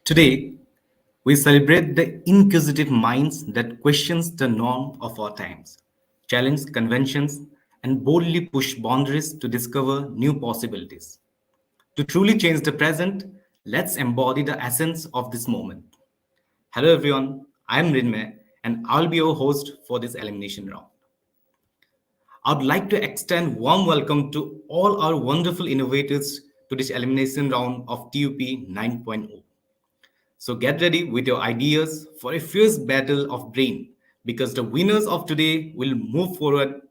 Today, we celebrate the inquisitive minds that questions the norm of our times, challenge conventions, and boldly push boundaries to discover new possibilities. To truly change the present, let's embody the essence of this moment. Hello everyone, I'm Rinmay and I'll be your host for this elimination round. I'd like to extend warm welcome to all our wonderful innovators to this elimination round of TUP 9.0. So get ready with your ideas for a fierce battle of brain because the winners of today will move forward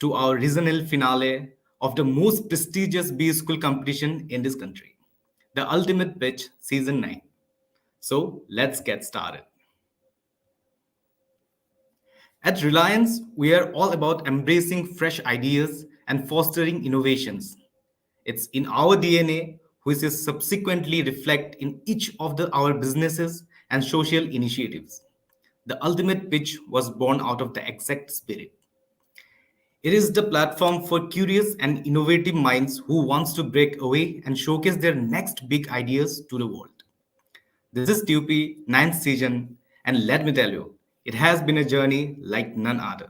to our regional finale of the most prestigious B school competition in this country, the Ultimate Pitch Season 9. So let's get started. At Reliance, we are all about embracing fresh ideas and fostering innovations. It's in our DNA, which is subsequently reflect in each of our businesses and social initiatives. The ultimate pitch was born out of the exact spirit. It is the platform for curious and innovative minds who wants to break away and showcase their next big ideas to the world. This is TUP 9th season, and let me tell you, it has been a journey like none other.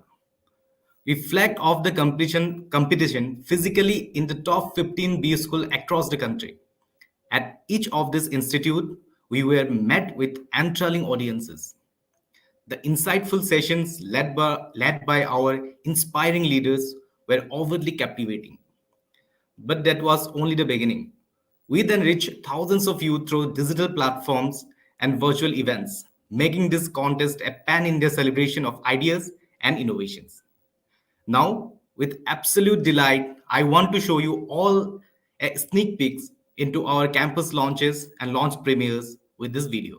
We flagged off the competition physically in the top 15 B school across the country. At each of these institutes, we were met with enthralling audiences. The insightful sessions led by our inspiring leaders were overtly captivating. But that was only the beginning. We then reached thousands of you through digital platforms and virtual events, making this contest a pan India celebration of ideas and innovations. Now, with absolute delight, I want to show you all a sneak peeks into our campus launches and launch premieres with this video.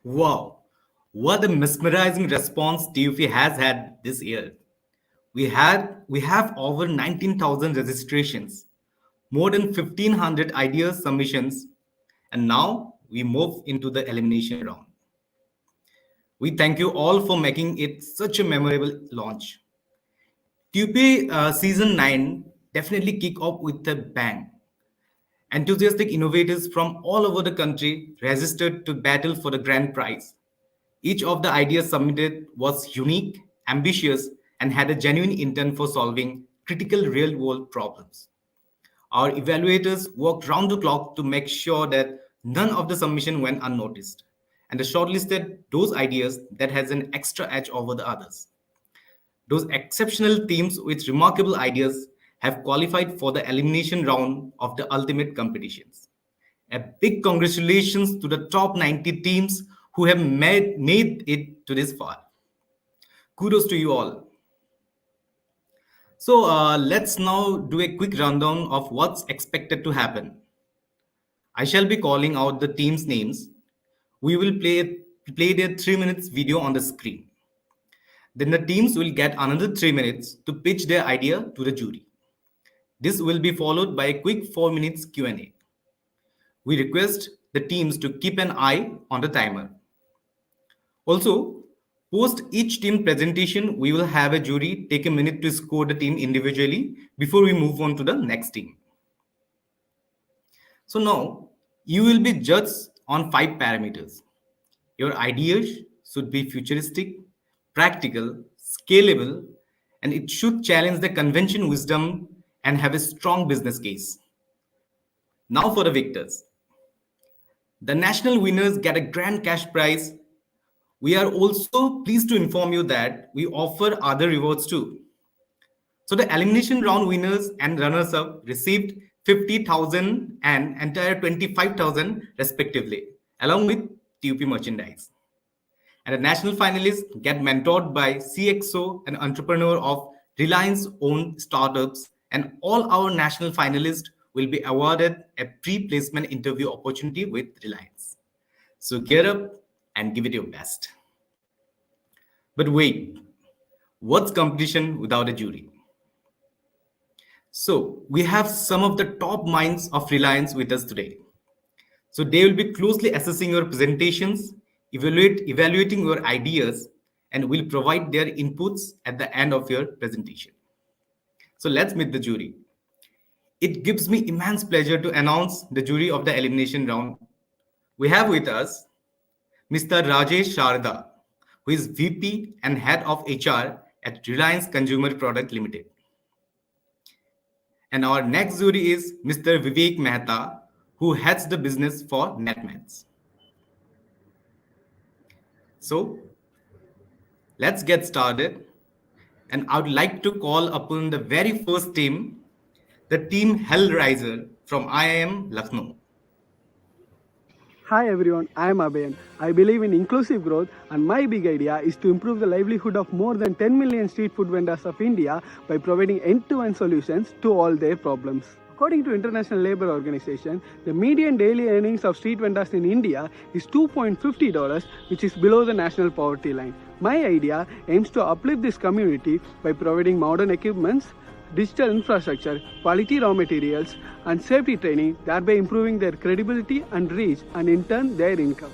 Wow, what a mesmerizing response TUP has had this year. We have over 19,000 registrations, more than 1,500 ideas submissions, and now we move into the elimination round. We thank you all for making it such a memorable launch. TUP Season 9 definitely kick off with a bang. Enthusiastic innovators from all over the country registered to battle for the grand prize. Each of the ideas submitted was unique, ambitious, and had a genuine intent for solving critical real world problems. Our evaluators worked round the clock to make sure that none of the submission went unnoticed, and they shortlisted those ideas that has an extra edge over the others. Those exceptional teams with remarkable ideas have qualified for the elimination round of the ultimate competitions. A big congratulations to the top 90 teams who have made it to this far. Kudos to you all. So let's now do a quick rundown of what's expected to happen. I shall be calling out the teams' names. We will play their 3 minutes video on the screen. Then the teams will get another 3 minutes to pitch their idea to the jury. This will be followed by a quick 4 minutes Q&A. We request the teams to keep an eye on the timer. Also, post each team presentation, we will have a jury take a minute to score the team individually before we move on to the next team. So now, you will be judged on 5 parameters. Your ideas should be futuristic, practical, scalable, and it should challenge the convention wisdom and have a strong business case. Now for the victors. The national winners get a grand cash prize. We are also pleased to inform you that we offer other rewards too. So the elimination round winners and runners up received 50,000 and entire 25,000 respectively, along with T.U.P merchandise. And the national finalists get mentored by CXO, an entrepreneur of Reliance owned startups, and all our national finalists will be awarded a pre placement interview opportunity with Reliance. So gear up and give it your best. But wait, what's competition without a jury? So we have some of the top minds of Reliance with us today. So they will be closely assessing your presentations, evaluating your ideas, and will provide their inputs at the end of your presentation. So let's meet the jury. It gives me immense pleasure to announce the jury of the elimination round. We have with us Mr. Rajesh Sharda, who is VP and Head of HR at Reliance Consumer Product Limited. And our next jury is Mr. Vivek Mehta, who heads the business for NetMeds. So let's get started. And I would like to call upon the very first team, the team Hellraiser from IIM Lucknow. Hi everyone, I am Abhayan. I believe in inclusive growth and my big idea is to improve the livelihood of more than 10 million street food vendors of India by providing end-to-end solutions to all their problems. According to International Labour Organization, the median daily earnings of street vendors in India is $2.50, which is below the national poverty line. My idea aims to uplift this community by providing modern equipments, digital infrastructure, quality raw materials, and safety training, thereby improving their credibility and reach, and in turn their income.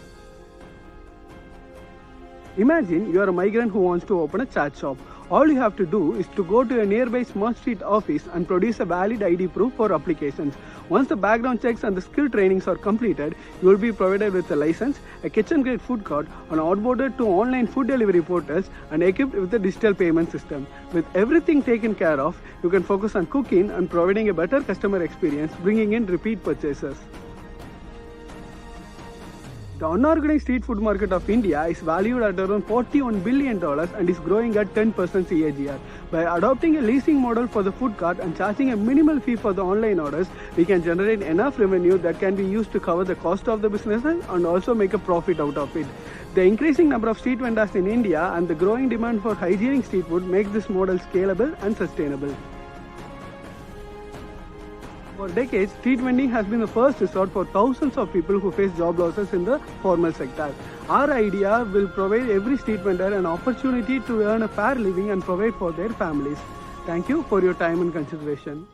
Imagine you are a migrant who wants to open a chat shop. All you have to do is to go to a nearby smart street office and produce a valid ID proof for applications. Once the background checks and the skill trainings are completed, you will be provided with a license, a kitchen-grade food cart, and onboarded to online food delivery portals and equipped with a digital payment system. With everything taken care of, you can focus on cooking and providing a better customer experience, bringing in repeat purchases. The unorganized street food market of India is valued at around $41 billion and is growing at 10% CAGR. By adopting a leasing model for the food cart and charging a minimal fee for the online orders, we can generate enough revenue that can be used to cover the cost of the businesses and also make a profit out of it. The increasing number of street vendors in India and the growing demand for hygienic street food makes this model scalable and sustainable. For decades, street vending has been the first resort for thousands of people who face job losses in the formal sector. Our idea will provide every street vendor an opportunity to earn a fair living and provide for their families. Thank you for your time and consideration.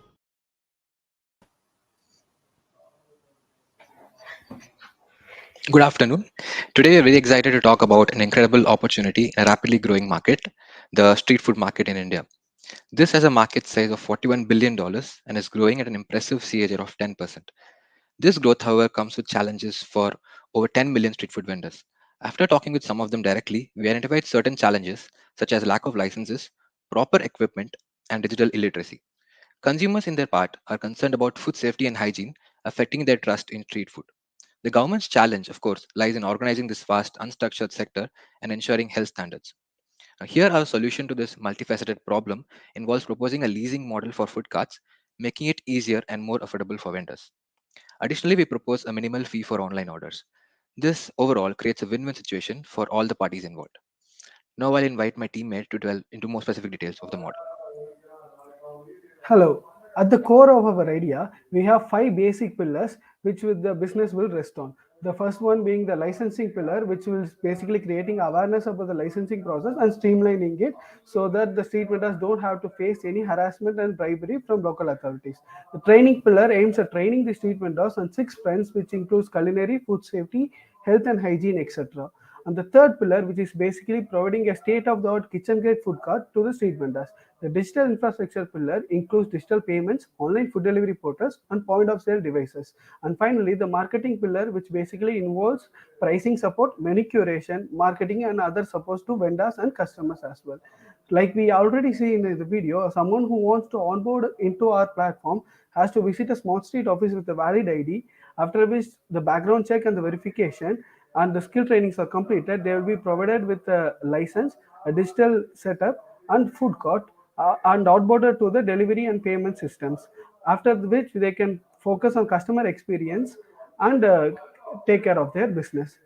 Good afternoon. Today we are very excited to talk about an incredible opportunity, a rapidly growing market, the street food market in India. This has a market size of $41 billion and is growing at an impressive CAGR of 10%. This growth, however, comes with challenges for over 10 million street food vendors. After talking with some of them directly, we identified certain challenges such as lack of licenses, proper equipment, and digital illiteracy. Consumers, in their part, are concerned about food safety and hygiene, affecting their trust in street food. The government's challenge, of course, lies in organizing this vast, unstructured sector and ensuring health standards. Here, our solution to this multifaceted problem involves proposing a leasing model for food carts, making it easier and more affordable for vendors. Additionally, we propose a minimal fee for online orders. This overall creates a win-win situation for all the parties involved. Now I'll invite my teammate to delve into more specific details of the model. Hello. At the core of our idea, we have five basic pillars which the business will rest on. The first one being the licensing pillar, which will basically creating awareness about the licensing process and streamlining it so that the street vendors don't have to face any harassment and bribery from local authorities. The training pillar aims at training the street vendors on six fronts, which includes culinary, food safety, health and hygiene, etc. And the third pillar, which is basically providing a state-of-the-art kitchen-grade food cart to the street vendors. The digital infrastructure pillar includes digital payments, online food delivery portals, and point-of-sale devices. And finally, the marketing pillar, which basically involves pricing support, menu curation, marketing, and other supports to vendors and customers as well. Like we already see in the video, someone who wants to onboard into our platform has to visit a smart street office with a valid ID, after which the background check and the verification and the skill trainings are completed. They will be provided with a license, a digital setup, and food court, and outboarded to the delivery and payment systems. After which they can focus on customer experience and take care of their business.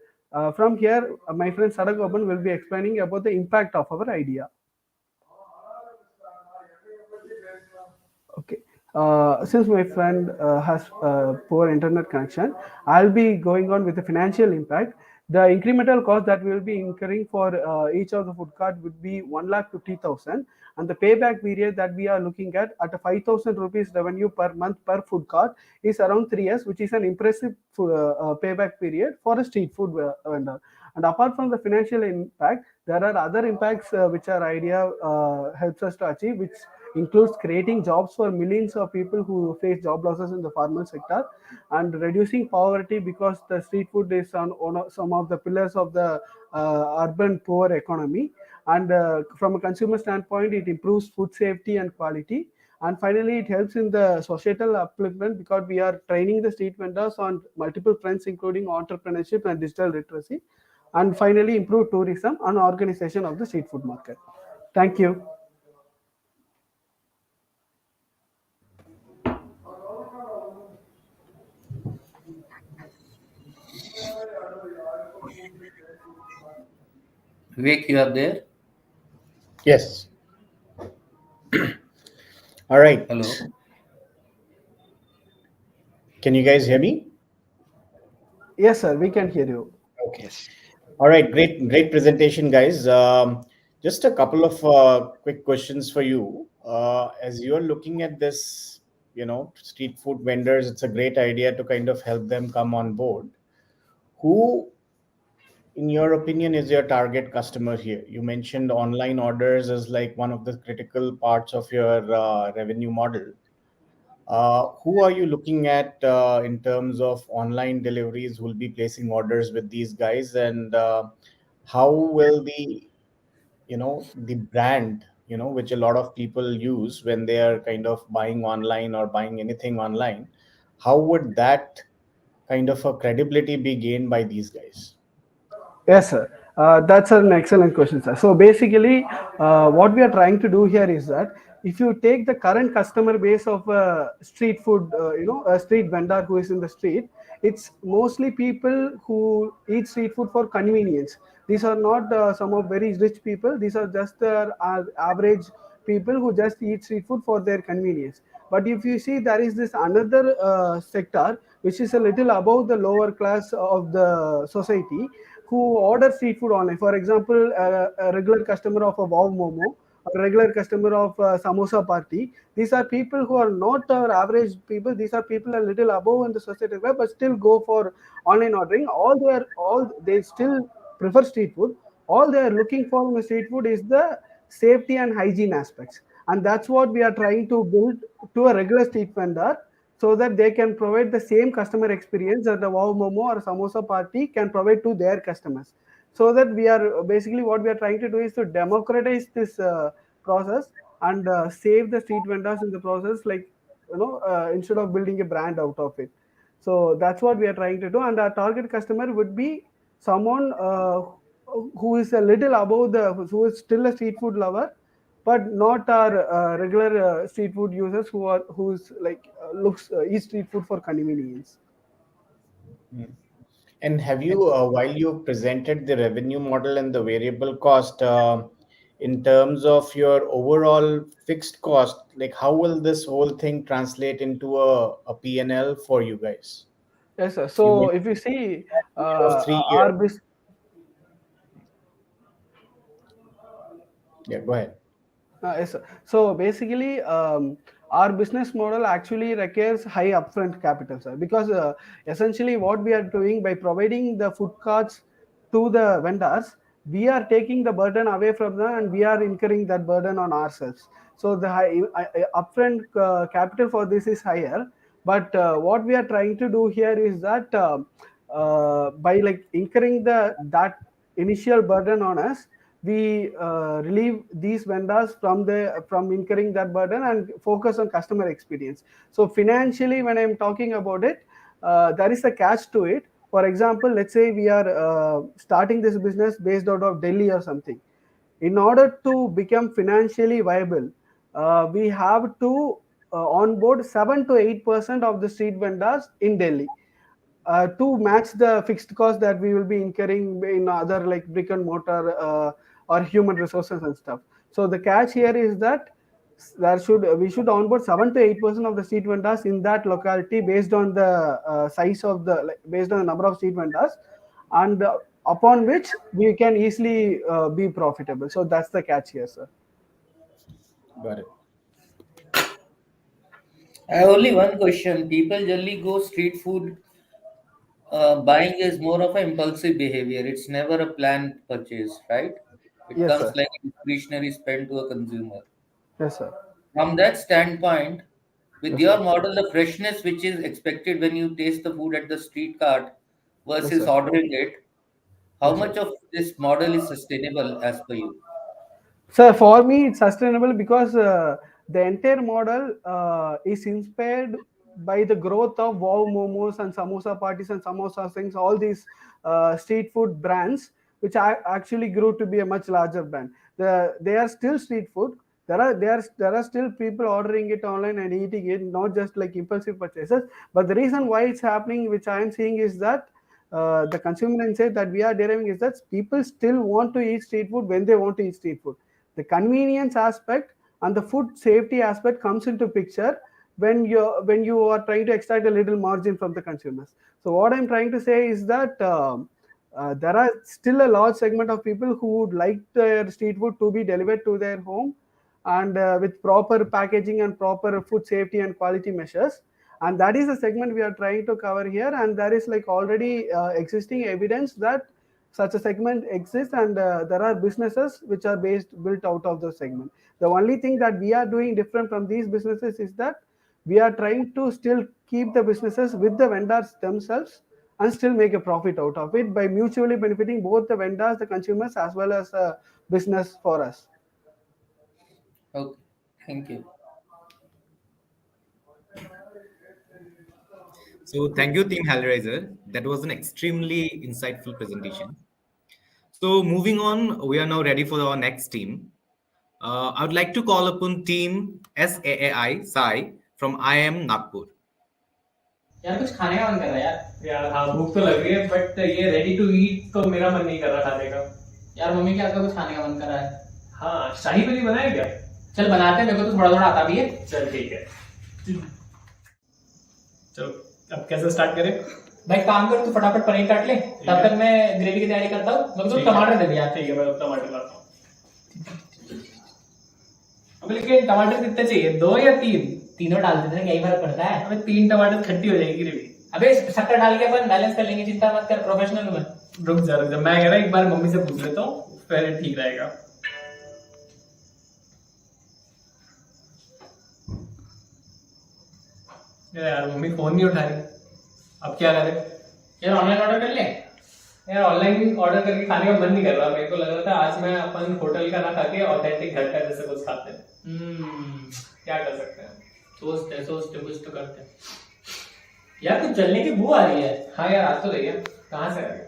From here, my friend Sadagopan will be explaining about the impact of our idea. Okay. Since my friend has poor internet connection, I'll be going on with the financial impact. The incremental cost that we will be incurring for each of the food cart would be 1,50,000, and the payback period that we are looking at a 5,000 rupees revenue per month per food cart is around 3 years, which is an impressive payback period for a street food vendor. And apart from the financial impact, there are other impacts which our idea helps us to achieve, which includes creating jobs for millions of people who face job losses in the formal sector, and reducing poverty because the street food is on some of the pillars of the urban poor economy. And from a consumer standpoint, it improves food safety and quality. And finally, it helps in the societal upliftment because we are training the street vendors on multiple fronts, including entrepreneurship and digital literacy. And finally, improve tourism and organization of the street food market. Thank you. Vivek, you are there? Yes. All right. Hello. Can you guys hear me? Yes, sir, we can hear you. Okay. Yes. All right. Great presentation, guys. Just a couple of quick questions for you. As you're looking at this, street food vendors, it's a great idea to kind of help them come on board. Who, in your opinion, is your target customer here? You mentioned online orders as like one of the critical parts of your revenue model. Who are you looking at in terms of online deliveries who will be placing orders with these guys, and how will the brand, which a lot of people use when they are kind of buying online or buying anything online, how would that kind of a credibility be gained by these guys? Yes, sir. That's an excellent question, sir. So basically, what we are trying to do here is that if you take the current customer base of a street food, a street vendor who is in the street, it's mostly people who eat street food for convenience. These are not some of very rich people. These are just average people who just eat street food for their convenience. But if you see, there is this another sector which is a little above the lower class of the society, who order street food online. For example, a regular customer of a Wow Momo, a regular customer of Samosa Party. These are people who are not our average people. These are people a little above in the society, but still go for online ordering. All they still prefer street food. All they are looking for in the street food is the safety and hygiene aspects, and that's what we are trying to build to a regular street vendor, so that they can provide the same customer experience that the Wow Momo or Samosa Party can provide to their customers. So that we are basically what we are trying to do is to democratize this process and save the street vendors in the process, like instead of building a brand out of it. So that's what we are trying to do, and our target customer would be someone who is a little above who is still a street food lover, but not our regular street food users who's like looks eat street food for convenience. Hmm. And have you, while you presented the revenue model and the variable cost, in terms of your overall fixed cost, like how will this whole thing translate into a P&L for you guys? Yes, sir. You So mentioned if you see period of 3 years. our business. Yeah, go ahead. Yes, sir. So basically, our business model actually requires high upfront capital, sir, because essentially what we are doing by providing the food carts to the vendors, we are taking the burden away from them and we are incurring that burden on ourselves. So the upfront capital for this is higher, but what we are trying to do here is that by like incurring the that initial burden on us, we relieve these vendors from incurring that burden and focus on customer experience. So financially, when I'm talking about it, there is a catch to it. For example, let's say we are starting this business based out of Delhi or something. In order to become financially viable, we have to onboard 7 to 8% of the street vendors in Delhi to match the fixed cost that we will be incurring in other like brick and mortar or human resources and stuff. So the catch here is that there should we should onboard 7 to 8% of the street vendors in that locality based on the size of the like, based on the number of street vendors, and upon which we can easily be profitable. So that's the catch here, sir. Got it. I have only one question. People generally go street food buying is more of an impulsive behavior. It's never a planned purchase, right? It Yes, comes sir. like a discretionary spend to a consumer. Yes, sir. From that standpoint, with Yes, sir. your model, the freshness which is expected when you taste the food at the street cart Yes, versus sir. ordering it, how Yes, sir. much of this model is sustainable as per you? So for me, it's sustainable because the entire model is inspired by the growth of Wow Momos and Samosa Parties and Samosa Things, all these street food brands, which actually grew to be a much larger brand. They are still street food. There are still people ordering it online and eating it, not just like impulsive purchases. But the reason why it's happening, which I am seeing, is that the consumer insight that we are deriving is that people still want to eat street food when they want to eat street food. The convenience aspect and the food safety aspect comes into picture when you are trying to extract a little margin from the consumers. So what I'm trying to say is that there are still a large segment of people who would like their street food to be delivered to their home, and with proper packaging and proper food safety and quality measures, and that is the segment we are trying to cover here. And there is like already existing evidence that such a segment exists, and there are businesses which are built out of the segment. The only thing that we are doing different from these businesses is that we are trying to still keep the businesses with the vendors themselves and still make a profit out of it by mutually benefiting both the vendors, the consumers, as well as business for us. Okay, thank you. So thank you, Team Hellraiser. That was an extremely insightful presentation. So moving on, we are now ready for our next team. I would like to call upon Team SAAI Sai from IIM Nagpur. यार कुछ खाने का मन कर रहा है यार। यार हाँ भूख तो लग रही है बट ये रेडी टू ईट तो मेरा मन नहीं कर रहा खाने का। यार मम्मी क्या आपका कुछ खाने का मन कर रहा है? हाँ शाही पनीर बनाए क्या? चल बनाते हैं, मेरे को तो थोड़ा थोड़ा आता भी है। चल ठीक है, चलो अब कैसे स्टार्ट करें? भाई काम कर, तू फटाफट पनीर काट ले, तब तक मैं ग्रेवी की तैयारी करता हूँ। मेरे को तो टमाटर दे दिया। ठीक है, मैं टमाटर लाता हूँ। अब लेकिन टमाटर कितने चाहिए, 2 या 3? तीनों डाल देते हैं, क्या ही फर्क पड़ता है। अबे 3 टमाटर खट्टी हो जाएगी ग्रेवी। अबे शक्कर डाल के अपन बैलेंस कर लेंगे, चिंता मत कर, प्रोफेशनल हूं मैं। रुक जा मैं कह रहा एक बार मम्मी से पूछ लेता हूँ, फिर ठीक रहेगा। यार मम्मी फोन नहीं उठा रही, अब क्या करें? यार ऑनलाइन ऑर्डर कर ले। यार ऑनलाइन ऑर्डर करके खाने का मन नहीं कर रहा, मेरे को लग रहा था आज मैं अपन होटल का ना खा के ऑथेंटिक घर का जैसे कुछ खाते हैं। क्या कर सकते हैं, सोचते कुछ तो करते हैं। यार कुछ जलने की बू आ रही है। हाँ यार आज तो देखिए कहाँ से आ रही है।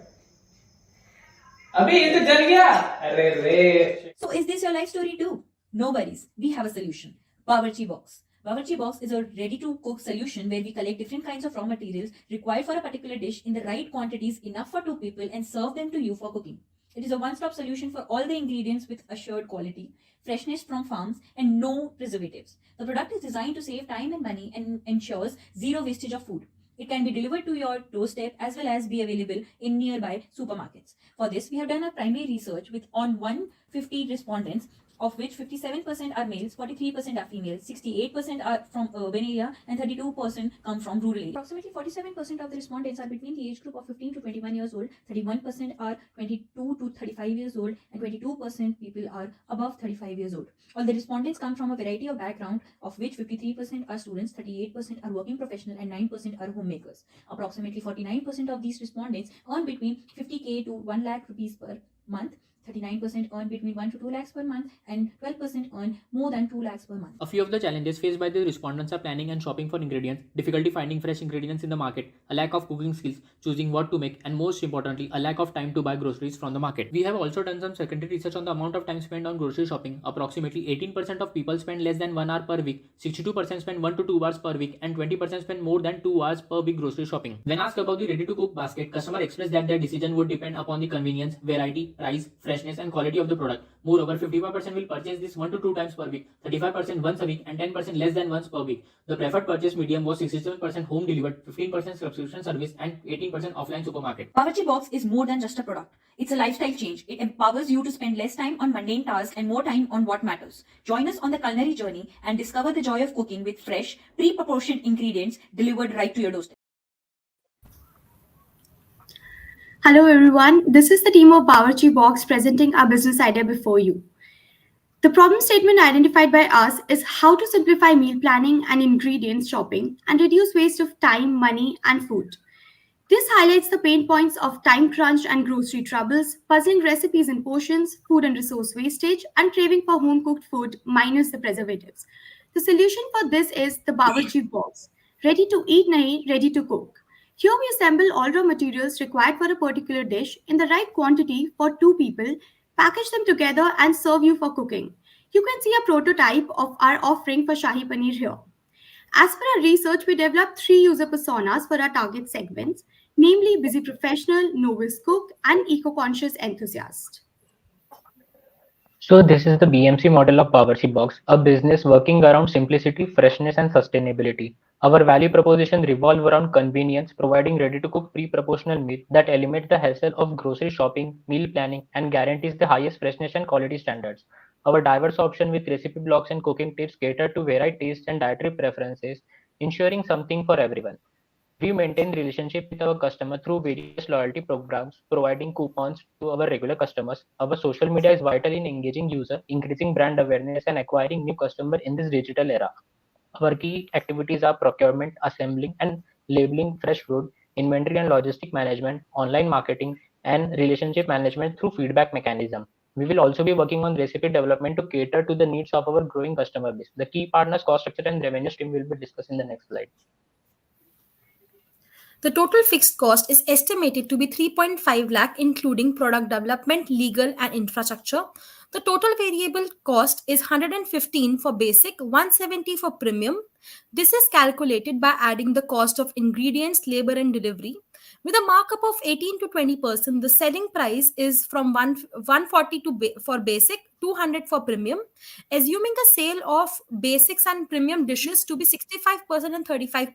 अभी ये तो जल गया। अरे रे। So is this your life story too? No worries, we have a solution. Bawarchi Box. Bawarchi Box is a ready-to-cook solution where we collect different kinds of raw materials required for a particular dish in the right quantities enough for 2 people and serve them to you for cooking. It is a one-stop solution for all the ingredients with assured quality, freshness from farms, and no preservatives. The product is designed to save time and money and ensures zero wastage of food. It can be delivered to your doorstep as well as be available in nearby supermarkets. For this, we have done a primary research with on 150 respondents, of which 57% are males, 43% are females, 68% are from urban area, and 32% come from rural area. Approximately 47% of the respondents are between the age group of 15 to 21 years old, 31% are 22 to 35 years old, and 22% people are above 35 years old. All the respondents come from a variety of background, of which 53% are students, 38% are working professional, and 9% are homemakers. Approximately 49% of these respondents earn between 50k to 1 lakh rupees per month, 39% earn between 1 to 2 lakhs per month, and 12% earn more than 2 lakhs per month. A few of the challenges faced by the respondents are planning and shopping for ingredients, difficulty finding fresh ingredients in the market, a lack of cooking skills, choosing what to make, and most importantly, a lack of time to buy groceries from the market. We have also done some secondary research on the amount of time spent on grocery shopping. Approximately 18% of people spend less than 1 hour per week, 62% spend 1 to 2 hours per week, and 20% spend more than 2 hours per week grocery shopping. When asked about the ready to cook basket, customer expressed that their decision would depend upon the convenience, variety, price, freshness, and quality of the product. Moreover, 55% will purchase this 1 to 2 times per week, 35% once a week, and 10% less than once per week. The preferred purchase medium was 67% home delivered, 15% subscription service, and 18% offline supermarket. Bawarchi Box is more than just a product. It's a lifestyle change. It empowers you to spend less time on mundane tasks and more time on what matters. Join us on the culinary journey and discover the joy of cooking with fresh, pre-proportioned ingredients delivered right to your doorstep. Hello everyone, this is the team of Bawarchi Box presenting our business idea before you. The problem statement identified by us is how to simplify meal planning and ingredients shopping and reduce waste of time, money, and food. This highlights the pain points of time crunch and grocery troubles, puzzling recipes and portions, food and resource wastage, and craving for home cooked food minus the preservatives. The solution for this is the Bawarchi Box. Ready to eat nahi, ready to cook. Here we assemble all raw materials required for a particular dish in the right quantity for two people, package them together, and serve you for cooking. You can see a prototype of our offering for Shahi Paneer here. As per our research, we developed three user personas for our target segments, namely busy professional, novice cook, and eco-conscious enthusiast. So this is the BMC model of Bawarchi Box, a business working around simplicity, freshness, and sustainability. Our value proposition revolve around convenience, providing ready-to-cook pre-proportional meal that eliminates the hassle of grocery shopping, meal planning, and guarantees the highest freshness and quality standards. Our diverse option with recipe blocks and cooking tips cater to varied tastes and dietary preferences, ensuring something for everyone. We maintain relationship with our customer through various loyalty programs, providing coupons to our regular customers. Our social media is vital in engaging user, increasing brand awareness, and acquiring new customer in this digital era. Our key activities are procurement, assembling, and labeling fresh food, inventory and logistic management, online marketing, and relationship management through feedback mechanism. We will also be working on recipe development to cater to the needs of our growing customer base. The key partners, cost structure, and revenue stream will be discussed in the next slide. The total fixed cost is estimated to be 3.5 lakh including product development, legal and infrastructure. The total variable cost is 115 for basic, 170 for premium. This is calculated by adding the cost of ingredients, labor and delivery. With a markup of 18 to 20%, the selling price is from 140 for basic, 200 for premium. Assuming a sale of basics and premium dishes to be 65% and 35%,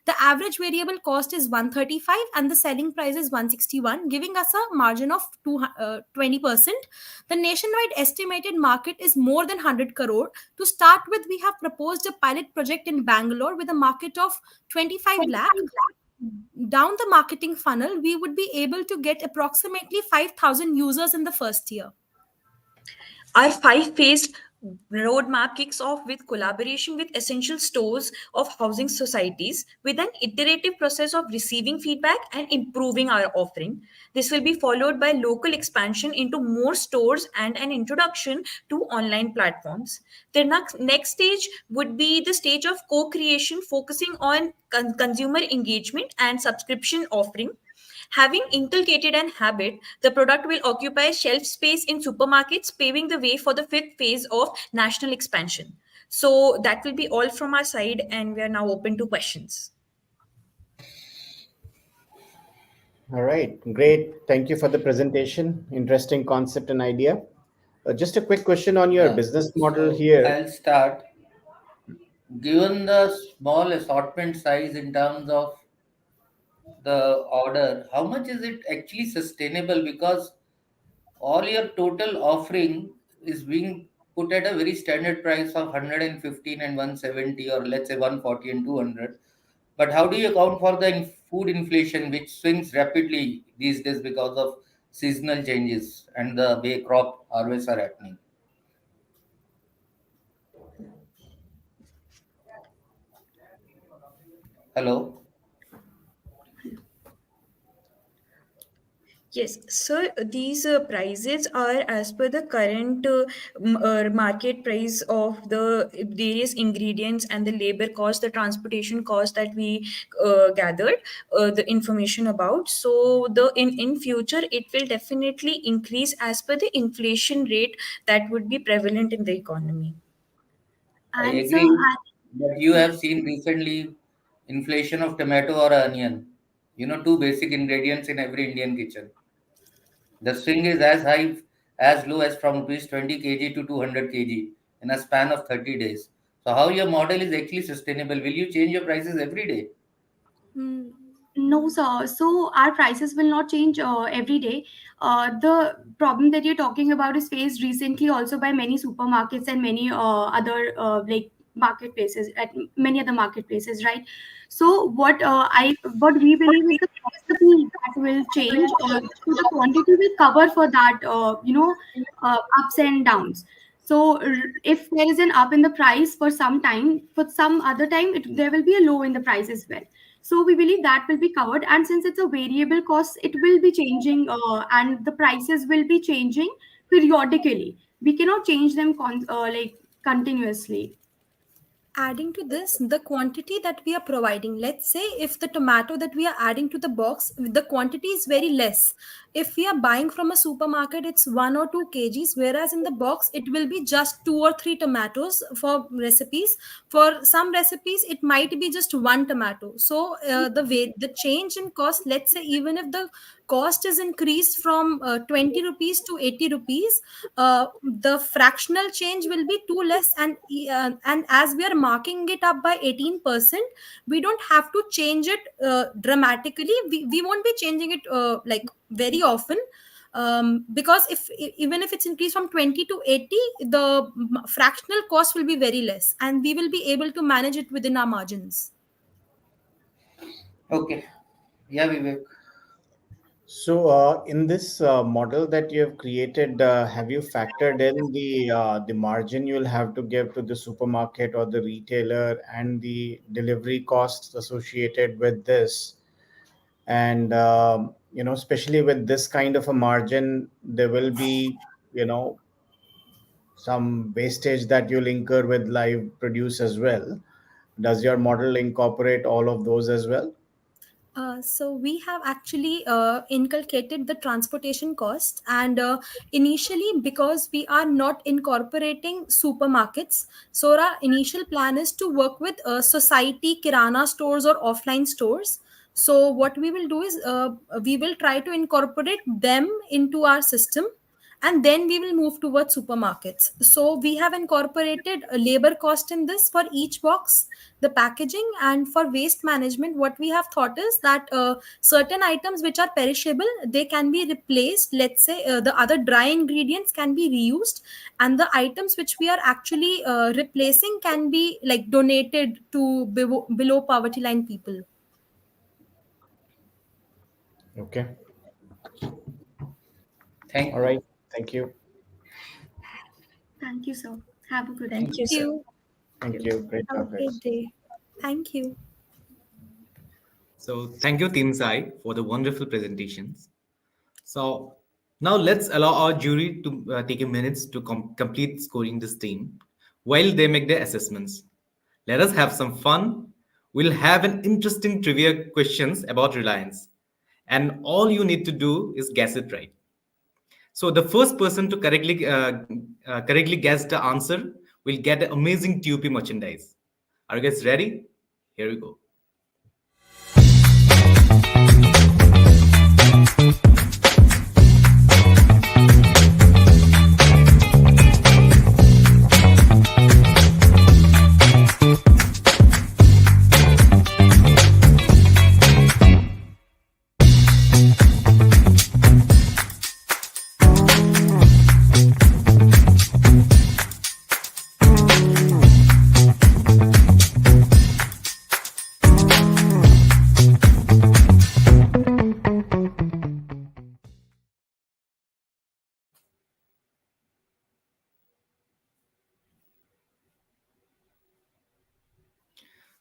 the average variable cost is 135 and the selling price is 161, giving us a margin of 20%. The nationwide estimated market is more than 100 crore. To start with, we have proposed a pilot project in Bangalore with a market of 25 lakh. Down the marketing funnel, we would be able to get approximately 5,000 users in the first year. Our five-phased roadmap kicks off with collaboration with essential stores of housing societies with an iterative process of receiving feedback and improving our offering. This will be followed by local expansion into more stores and an introduction to online platforms. The next stage would be the stage of co-creation, focusing on consumer engagement and subscription offering. Having inculcated an habit, the product will occupy shelf space in supermarkets, paving the way for the fifth phase of national expansion. So that will be all from our side, and we are now open to questions. All right, great. Thank you for the presentation. Interesting concept and idea. Just a quick question on your business model So here. I'll start. Given the small assortment size in terms of the order, how much is it actually sustainable? Because all your total offering is being put at a very standard price of 115 and 170, or let's say 140 and 200. But how do you account for the food inflation, which swings rapidly these days because of seasonal changes and the way crop harvests are happening? Hello? Yes, so these prices are as per the current market price of the various ingredients and the labor cost, the transportation cost that we gathered the information about. So the in future it will definitely increase as per the inflation rate that would be prevalent in the economy. I And so, agree, but you have seen recently inflation of tomato or onion. Two basic ingredients in every Indian kitchen. The swing is as high as low as from rupees 20 kg to 200 kg in a span of 30 days. So how your model is actually sustainable? Will you change your prices every day? mm, no, sir. So our prices will not change every day. The problem that you're talking about is faced recently also by many supermarkets and many other like marketplaces at many other marketplaces, right? So what we believe is the quantity that will change. So the quantity will cover for that. Ups and downs. So if there is an up in the price for some time, for some other time, there will be a low in the price as well. So we believe that will be covered, and since it's a variable cost, it will be changing, and the prices will be changing periodically. We cannot change them like continuously. Adding to this, the quantity that we are providing, let's say if the tomato that we are adding to the box, the quantity is very less. If we are buying from a supermarket, it's 1 or 2 kgs, whereas in the box it will be just 2 or 3 tomatoes for recipes. For some recipes it might be just one tomato. So the change in cost, let's say even if the cost is increased from 20 rupees to 80 rupees, the fractional change will be too less. And as we are marking it up by 18%, we don't have to change it dramatically. We won't be changing it like very often, because even if it's increased from 20 to 80, the fractional cost will be very less, and we will be able to manage it within our margins. Okay. Yeah, Vivek. So, in this model that you have created, have you factored in the margin you'll have to give to the supermarket or the retailer and the delivery costs associated with this? And especially with this kind of a margin, there will be some wastage that you'll incur with live produce as well. Does your model incorporate all of those as well? So we have actually inculcated the transportation cost, and initially, because we are not incorporating supermarkets, so our initial plan is to work with society kirana stores or offline stores. So what we will do is we will try to incorporate them into our system, and then we will move towards supermarkets. So we have incorporated a labor cost in this for each box, the packaging, and for waste management. What we have thought is that certain items which are perishable, they can be replaced. Let's say the other dry ingredients can be reused, and the items which we are actually replacing can be like donated to below poverty line people. Okay. Thank All you. right. Thank you. Thank you, sir. Have a good Thank day. you, Thank sir. you. Thank you. Great Have a talk, great guys. day. Thank you. So thank you, Team Sai, for the wonderful presentations. So now let's allow our jury to take a minute to complete scoring this team while they make their assessments. Let us have some fun. We'll have an interesting trivia questions about Reliance, and all you need to do is guess it right. So the first person to correctly guess the answer will get the amazing TUP merchandise. Are you guys ready? Here we go.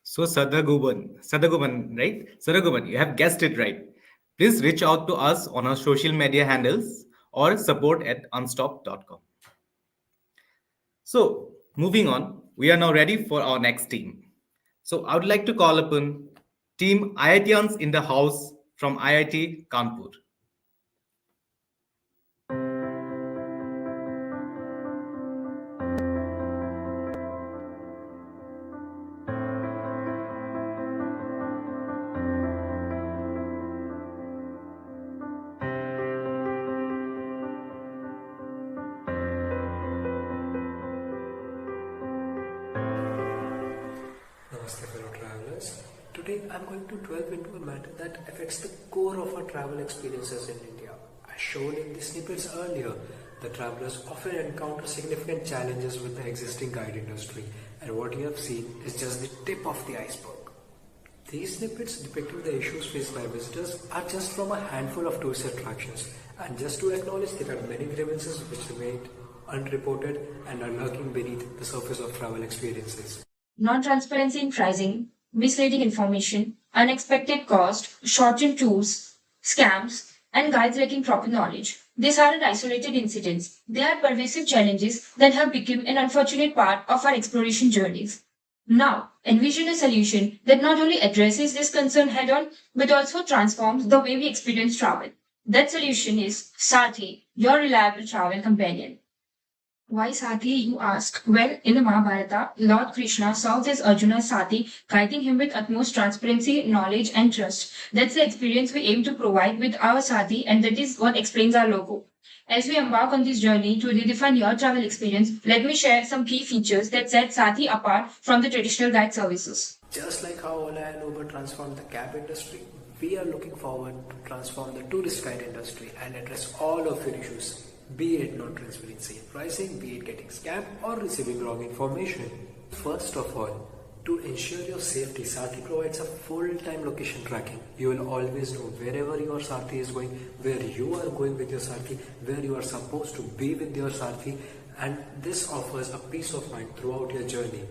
So Sadagoban, right? Sadagoban, you have guessed it right. Please reach out to us on our social media handles or support@unstop.com. So, moving on, we are now ready for our next team. So, I would like to call upon Team IITians in the house from IIT Kanpur. Namaste, fellow travelers. Today I'm going to delve into a matter that affects the core of our travel experiences in India. As shown in the snippets earlier, the travelers often encounter significant challenges with the existing guide industry, and what you have seen is just the tip of the iceberg. These snippets depicting the issues faced by visitors are just from a handful of tourist attractions, and just to acknowledge there are many grievances which remain unreported and are lurking beneath the surface of travel experiences. Non-transparency in pricing, misleading information, unexpected cost, shortened tours, scams, and guides lacking proper knowledge. These aren't isolated incidents. They are pervasive challenges that have become an unfortunate part of our exploration journeys. Now, envision a solution that not only addresses this concern head on, but also transforms the way we experience travel. That solution is Sathi, your reliable travel companion. Why Sati, you ask? Well, in the Mahabharata, Lord Krishna serves as Arjuna's Sati, guiding him with utmost transparency, knowledge, and trust. That's the experience we aim to provide with our Sati, and that is what explains our logo. As we embark on this journey to redefine your travel experience, let me share some key features that set Sati apart from the traditional guide services. Just like how Ola and Uber transformed the cab industry, we are looking forward to transform the tourist guide industry and address all of your issues, be it non-transparency in pricing, be it getting scammed or receiving wrong information. First of all, to ensure your safety, Sathi provides a full-time location tracking. You will always know wherever your Sathi is going, where you are going with your Sathi, where you are supposed to be with your Sathi, and this offers a peace of mind throughout your journey.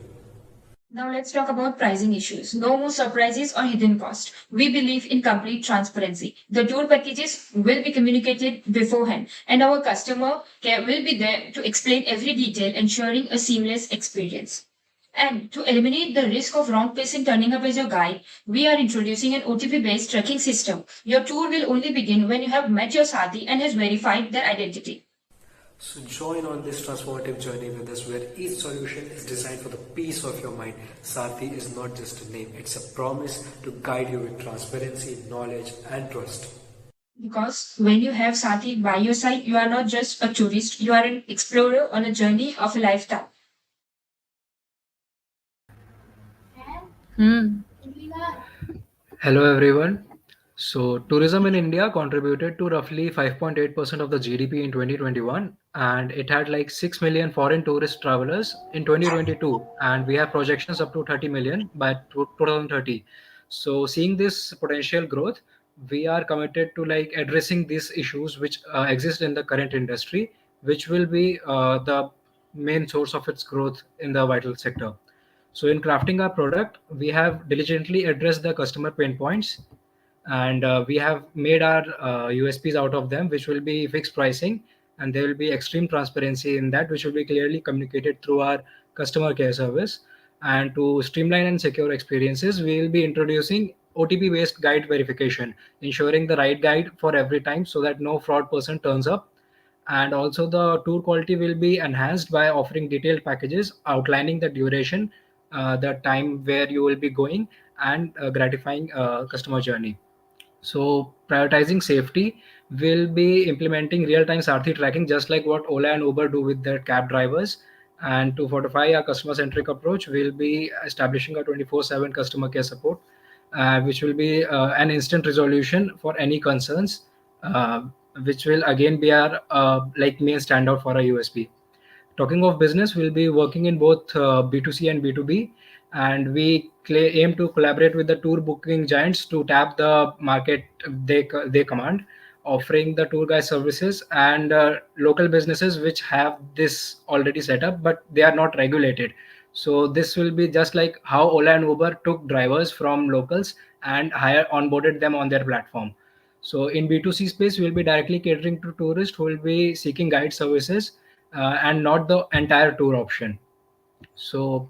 Now let's talk about pricing issues. No more surprises or hidden cost. We believe in complete transparency. The tour packages will be communicated beforehand and our customer care will be there to explain every detail, ensuring a seamless experience. And to eliminate the risk of wrong person turning up as your guide, we are introducing an OTP-based tracking system. Your tour will only begin when you have met your Sati and has verified their identity. So join on this transformative journey with us where each solution is designed for the peace of your mind. Sathi is not just a name, it's a promise to guide you with transparency, knowledge and trust. Because when you have Sati by your side, you are not just a tourist, you are an explorer on a journey of a lifetime. Hello everyone. So tourism in India contributed to roughly 5.8% of the GDP in 2021 and it had like 6 million foreign tourist travelers in 2022 and we have projections up to 30 million by 2030. So seeing this potential growth, we are committed to like addressing these issues which exist in the current industry, which will be the main source of its growth in the vital sector. So in crafting our product, we have diligently addressed the customer pain points and we have made our USPs out of them, which will be fixed pricing and there will be extreme transparency in that, which will be clearly communicated through our customer care service. And to streamline and secure experiences, we will be introducing OTP based guide verification, ensuring the right guide for every time so that no fraud person turns up. And also the tour quality will be enhanced by offering detailed packages outlining the duration, the time where you will be going, and gratifying customer journey. So prioritizing safety, will be implementing real-time Sarthi tracking, just like what Ola and Uber do with their cab drivers. And to fortify our customer-centric approach, we'll be establishing a 24/7 customer care support, which will be an instant resolution for any concerns, uh, which will again be our like main standout for our USP. Talking of business, we'll be working in both B2C and B2B, and we aim to collaborate with the tour booking giants to tap the market they command, offering the tour guide services and local businesses which have this already set up, but they are not regulated. So this will be just like how Ola and Uber took drivers from locals and hire onboarded them on their platform. So in B2C space, we'll be directly catering to tourists who will be seeking guide services and not the entire tour option. So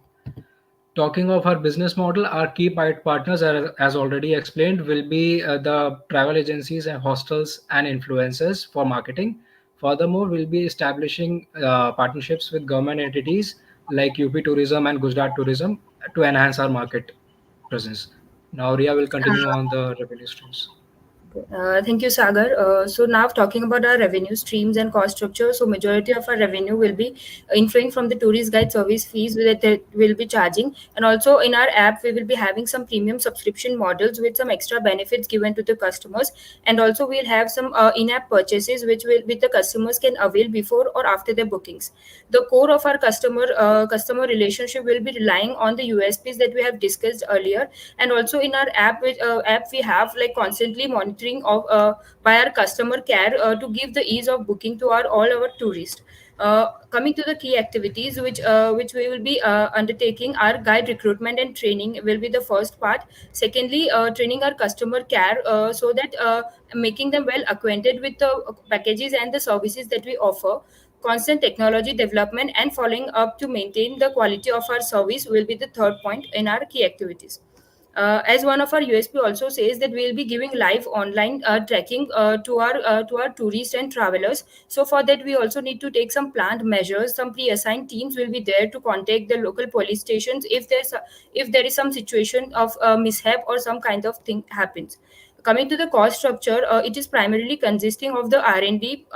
talking of our business model, our key partners, as already explained, will be the travel agencies and hostels and influencers for marketing. Furthermore, we'll be establishing partnerships with government entities like UP Tourism and Gujarat Tourism to enhance our market presence. Now, Ria will continue on the revenue streams. Thank you, Sagar. So now talking about our revenue streams and cost structure. So majority of our revenue will be inflowing from the tourist guide service fees that will be charging, and also in our app we will be having some premium subscription models with some extra benefits given to the customers, and also we'll have some in-app purchases which the customers can avail before or after their bookings. The core of our customer relationship will be relying on the USPs that we have discussed earlier, and also in our app we have like constantly monitoring of by our customer care to give the ease of booking to our all our tourists. Coming to the key activities which we will be undertaking, our guide recruitment and training will be the first part. Secondly, training our customer care so that making them well acquainted with the packages and the services that we offer. Constant technology development and following up to maintain the quality of our service will be the third point in our key activities. As one of our USP also says that we will be giving live online tracking to our tourists and travelers. So for that we also need to take some planned measures. Some pre-assigned teams will be there to contact the local police stations if there is some situation of mishap or some kind of thing happens. Coming to the cost structure, it is primarily consisting of the R&D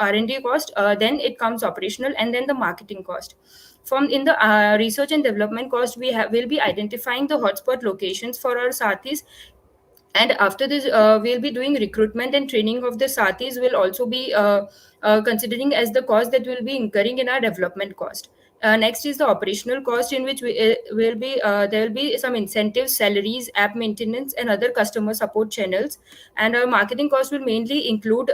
cost, then it comes operational, and then the marketing cost. From in the research and development cost, will be identifying the hotspot locations for our sathis, and after this we'll be doing recruitment and training of the sathis. Will also be considering as the cost that will be incurring in our development cost. Next is the operational cost, in which we will be there will be some incentives, salaries, app maintenance, and other customer support channels. And our marketing cost will mainly include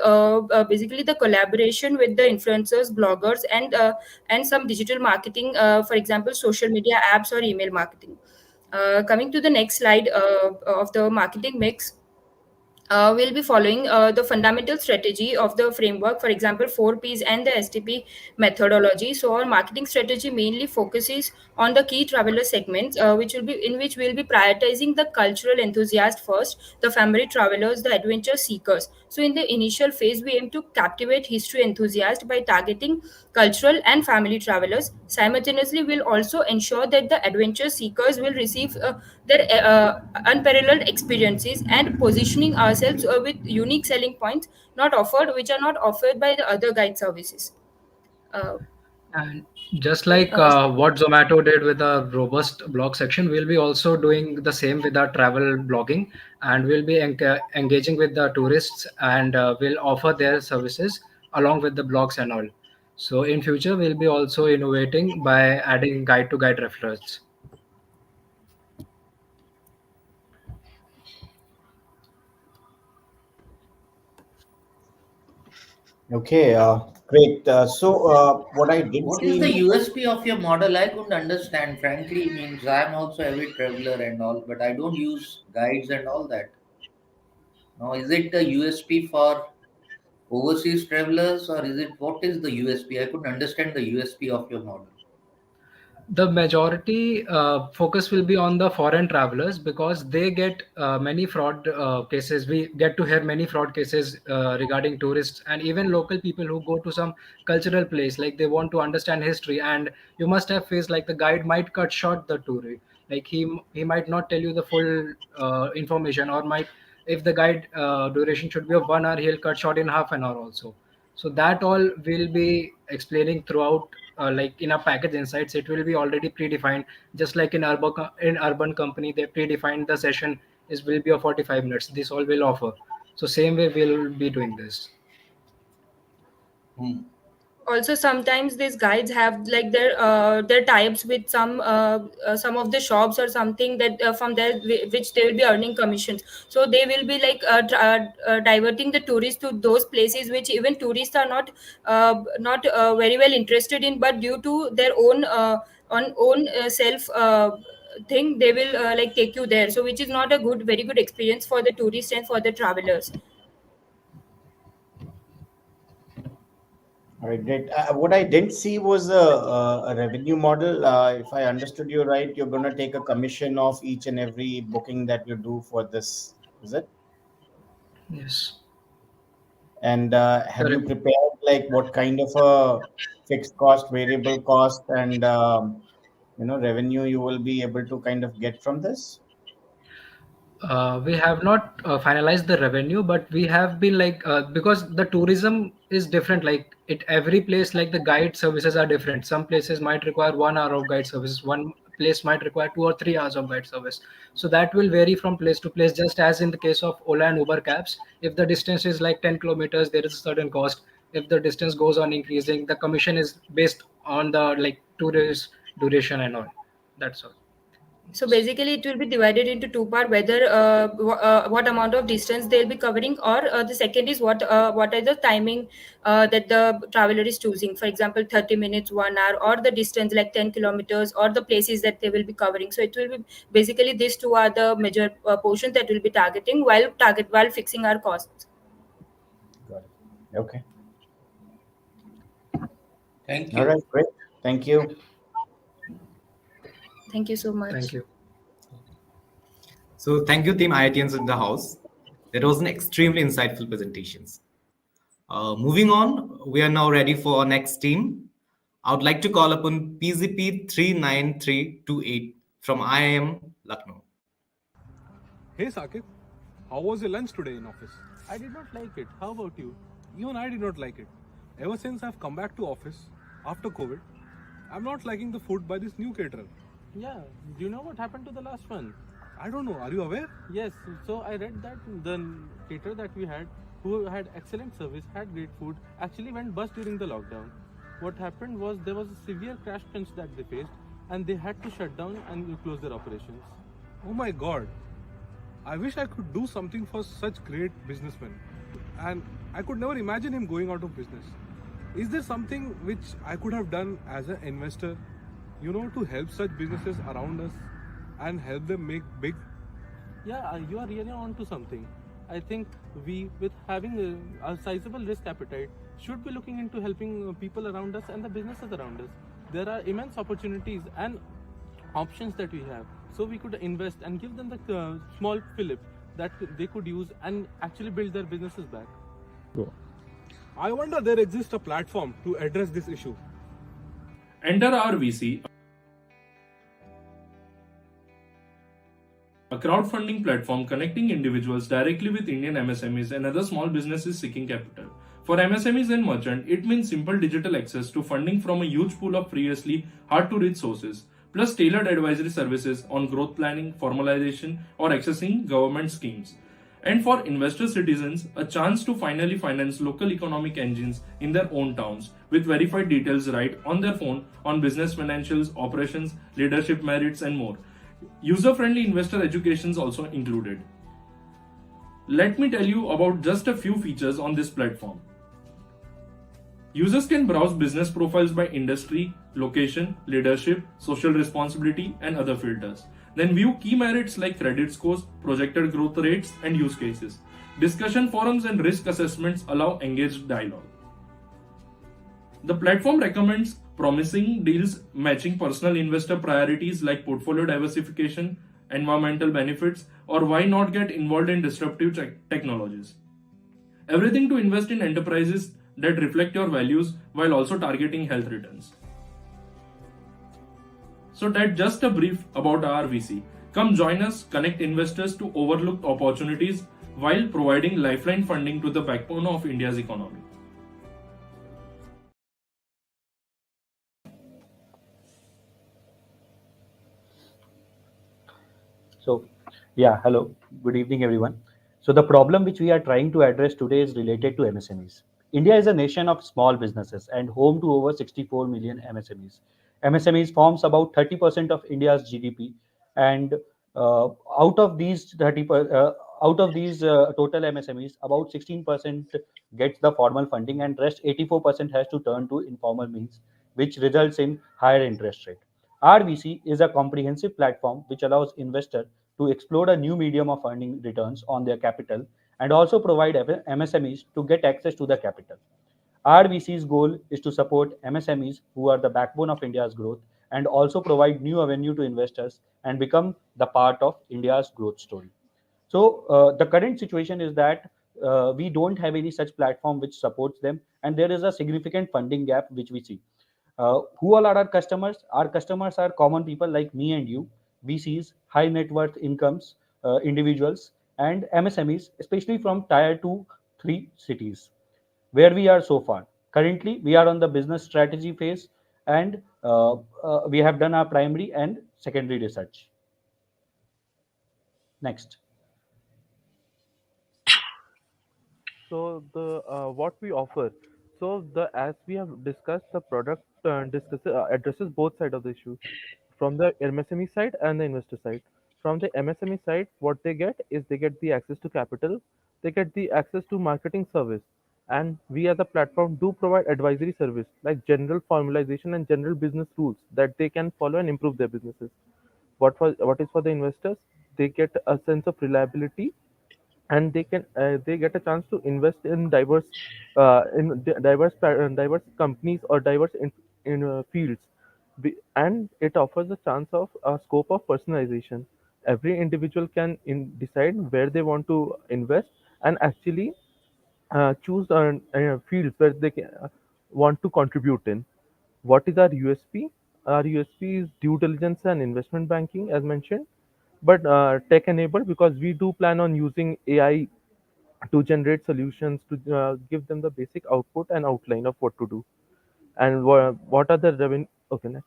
basically the collaboration with the influencers, bloggers, and some digital marketing, for example social media apps or email marketing. Coming to the next slide of the marketing mix, we'll be following the fundamental strategy of the framework, for example 4Ps and the STP methodology. So our marketing strategy mainly focuses on the key traveler segments, which we'll be prioritizing the cultural enthusiast first, the family travelers, the adventure seekers. So in the initial phase we aim to captivate history enthusiasts by targeting cultural and family travelers. Simultaneously we'll also ensure that the adventure seekers will receive their unparalleled experiences, and positioning ourselves with unique selling points not offered which are not offered by the other guide services. uh, And just like what Zomato did with a robust blog section, we'll be also doing the same with our travel blogging, and we'll be engaging with the tourists, and we'll offer their services along with the blogs and all. So in future, we'll be also innovating by adding guide to guide referrals. Okay, great. What I did What is see the in USP of your model? I couldn't understand. Frankly, means I'm also a avid traveler and all, but I don't use guides and all that. Now, is it a USP for overseas travelers, or is it what is the USP? I couldn't understand the USP of your model. The majority focus will be on the foreign travelers because they get many fraud cases. We get to hear many fraud cases regarding tourists and even local people who go to some cultural place, like they want to understand history, and you must have faced like the guide might cut short the tour, like he might not tell you the full information, or might, if the guide duration should be of 1 hour, he'll cut short in half an hour also. So that all will be explaining throughout, like in a package insights it will be already predefined, just like in urban company they predefined the session is will be of 45 minutes, this all will offer. So same way we'll be doing this. Hmm. Also sometimes these guides have like their types with some of the shops or something that from there which they will be earning commissions. So they will be like diverting the tourists to those places which even tourists are not very well interested in, but due to their own self thing they will like take you there, so which is not a very good experience for the tourists and for the travelers. All right, great. What I didn't see was a revenue model. If I understood you right, you're going to take a commission of each and every booking that you do for this. Is it? Yes, And have you correct. prepared like what kind of a fixed cost, variable cost, and revenue you will be able to kind of get from this? We have not finalized the revenue, but we have been like because the tourism is different. Like it every place, like the guide services are different. Some places might require 1 hour of guide services. One place might require 2 or 3 hours of guide service. So that will vary from place to place. Just as in the case of Ola and Uber cabs, if the distance is like 10 kilometers, there is a certain cost. If the distance goes on increasing, the commission is based on the like tourist duration and all. That's all. So basically, it will be divided into two part, whether what amount of distance they'll be covering, or the second is what are the timing that the traveler is choosing. For example, 30 minutes, 1 hour, or the distance like 10 kilometers, or the places that they will be covering. So it will be basically these two are the major portions that will be targeting while fixing our costs. Got it. Okay. Thank All you. right, great. Thank you. Thank you so Thank much. you. So thank you, team IITians in the house. That was an extremely insightful presentations. Moving on, we are now ready for our next team. I would like to call upon PZP 39328 from IIM Lucknow. Hey Sakib, how was your lunch today in office? I did not like it. How about you? Even I did not like it. Ever since I've come back to office after COVID, I'm not liking the food by this new caterer. Yeah, do you know what happened to the last one? I don't know. Are you aware? Yes, so I read that the caterer that we had, who had excellent service, had great food, actually went bust during the lockdown. What happened was there was a severe crash crunch that they faced, and they had to shut down and close their operations. Oh my god. I wish I could do something for such great businessmen. And I could never imagine him going out of business. Is there something which I could have done as an investor, to help such businesses around us and help them make big? Yeah, you are really on to something. I think we, with having a sizable risk appetite, should be looking into helping people around us and the businesses around us. There are immense opportunities and options that we have. So we could invest and give them the small fillip that they could use and actually build their businesses back. I wonder there exists a platform to address this issue. Enter our VC, a crowdfunding platform connecting individuals directly with Indian MSMEs and other small businesses seeking capital. For MSMEs and merchants, it means simple digital access to funding from a huge pool of previously hard to reach sources, plus tailored advisory services on growth planning, formalization, or accessing government schemes. And for investor citizens, a chance to finally finance local economic engines in their own towns with verified details right on their phone on business financials, operations, leadership merits, and more. User-friendly investor education is also included. Let me tell you about just a few features on this platform. Users can browse business profiles by industry, location, leadership, social responsibility, and other filters. Then view key merits like credit scores, projected growth rates, and use cases. Discussion forums and risk assessments allow engaged dialogue. The platform recommends promising deals matching personal investor priorities like portfolio diversification, environmental benefits, or why not get involved in disruptive technologies. Everything to invest in enterprises that reflect your values while also targeting health returns. So that's just a brief about our VC. Come join us, connect investors to overlooked opportunities while providing lifeline funding to the backbone of India's economy. So, yeah, hello, good evening, everyone. So, the problem which we are trying to address today is related to MSMEs. India is a nation of small businesses and home to over 64 million MSMEs. MSMEs forms about 30% of India's GDP, and uh, out of these 30, out of these total MSMEs, about 16% gets the formal funding, and rest 84% has to turn to informal means, which results in higher interest rate. RVC is a comprehensive platform which allows investors to explore a new medium of earning returns on their capital and also provide MSMEs to get access to the capital. Our VC's goal is to support MSMEs, who are the backbone of India's growth, and also provide new avenue to investors and become the part of India's growth story. So the current situation is that we don't have any such platform which supports them, and there is a significant funding gap which we see. Who all are our customers? Our customers are common people like me and you, VCs, high net worth incomes, individuals, and MSMEs, especially from tier 2, 3 cities. Where we are so far? Currently, we are on the business strategy phase, and we have done our primary and secondary research. Next. So the what we offer, so the as we have discussed, the product addresses both side of the issue, from the MSME side and the investor side. From the MSME side, what they get is they get the access to capital, they get the access to marketing service, and we as a platform do provide advisory service like general formalization and general business rules that they can follow and improve their businesses. What is for the investors? They get a sense of reliability, and they get a chance to invest in diverse companies or diverse in fields. And it offers a chance of a scope of personalization. Every individual can decide where they want to invest, and actually choose fields where they want to contribute in. What is our USP? Our USP is due diligence and investment banking, as mentioned, but tech enabled, because we do plan on using AI to generate solutions to give them the basic output and outline of what to do. And what are the revenue? Okay, next.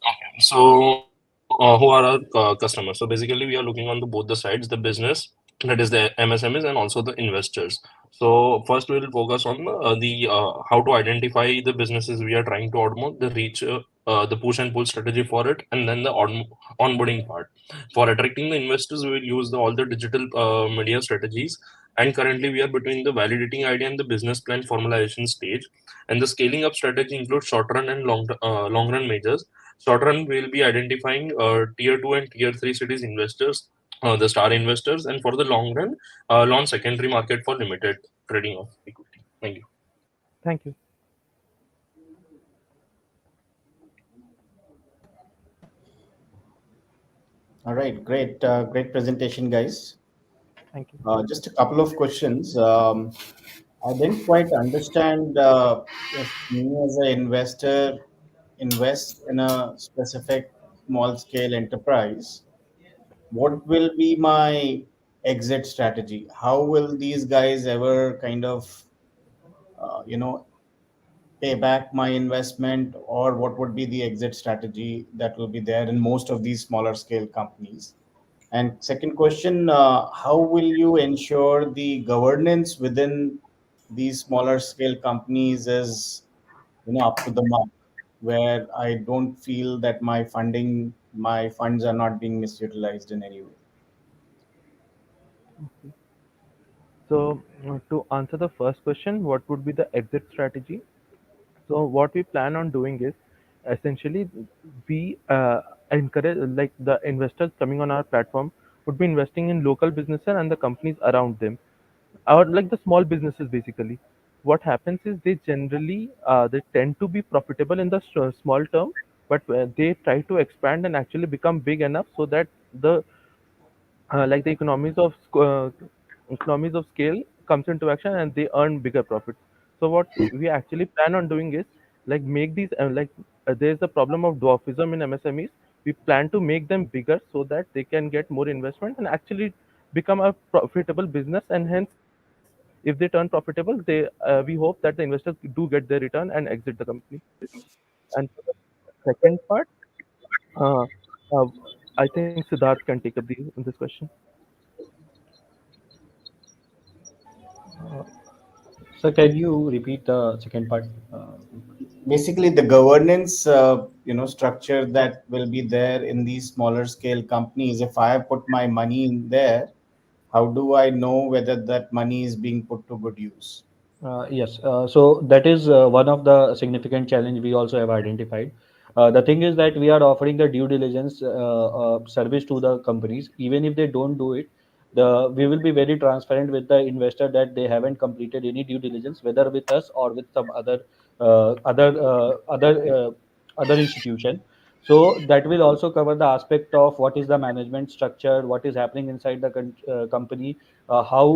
Okay. So, who are our customers? So basically, we are looking on the both the sides, the business, that is the MSMEs, and also the investors. So first, we will focus on the how to identify the businesses we are trying to onboard, the reach, the push and pull strategy for it, and then the onboarding part. For attracting the investors, we will use all the digital media strategies. And currently, we are between the validating idea and the business plan formalization stage. And the scaling up strategy includes short run and long run measures. Short run, we'll be identifying tier 2 and tier 3 cities investors, the star investors, and for the long run, launch secondary market for limited trading of equity. Thank you. Thank you. All right, great, great presentation, guys. Thank you. Just a couple of questions. I didn't quite understand if me as an investor invest in a specific small scale enterprise, what will be my exit strategy? How will these guys ever kind of, you know, pay back my investment, or what would be the exit strategy that will be there in most of these smaller scale companies? And second question, how will you ensure the governance within these smaller scale companies is, you know, up to the mark, where I don't feel that my funds are not being misutilized in any way? So to answer the first question, what would be the exit strategy? So what we plan on doing is, essentially, we encourage, like, the investors coming on our platform would be investing in local businesses and the companies around them, or like the small businesses basically. What happens is they generally they tend to be profitable in the small term, but they try to expand and actually become big enough so that the like the economies of scale comes into action and they earn bigger profits. So what we actually plan on doing is, like, make these there's a problem of dwarfism in MSMEs. We plan to make them bigger so that they can get more investment and actually become a profitable business, and hence, if they turn profitable, they we hope that the investors do get their return and exit the company. And for the second part, uh, uh, I think Siddharth can take up this question. So can you repeat the second part? Basically, the governance, you know, structure that will be there in these smaller scale companies. If I have put my money in there, how do I know whether that money is being put to good use? Yes, so that is one of the significant challenge we also have identified. The thing is that we are offering the due diligence service to the companies, even if they don't do it. we will be very transparent with the investor that they haven't completed any due diligence, whether with us or with some other institution. So that will also cover the aspect of what is the management structure, what is happening inside the company, how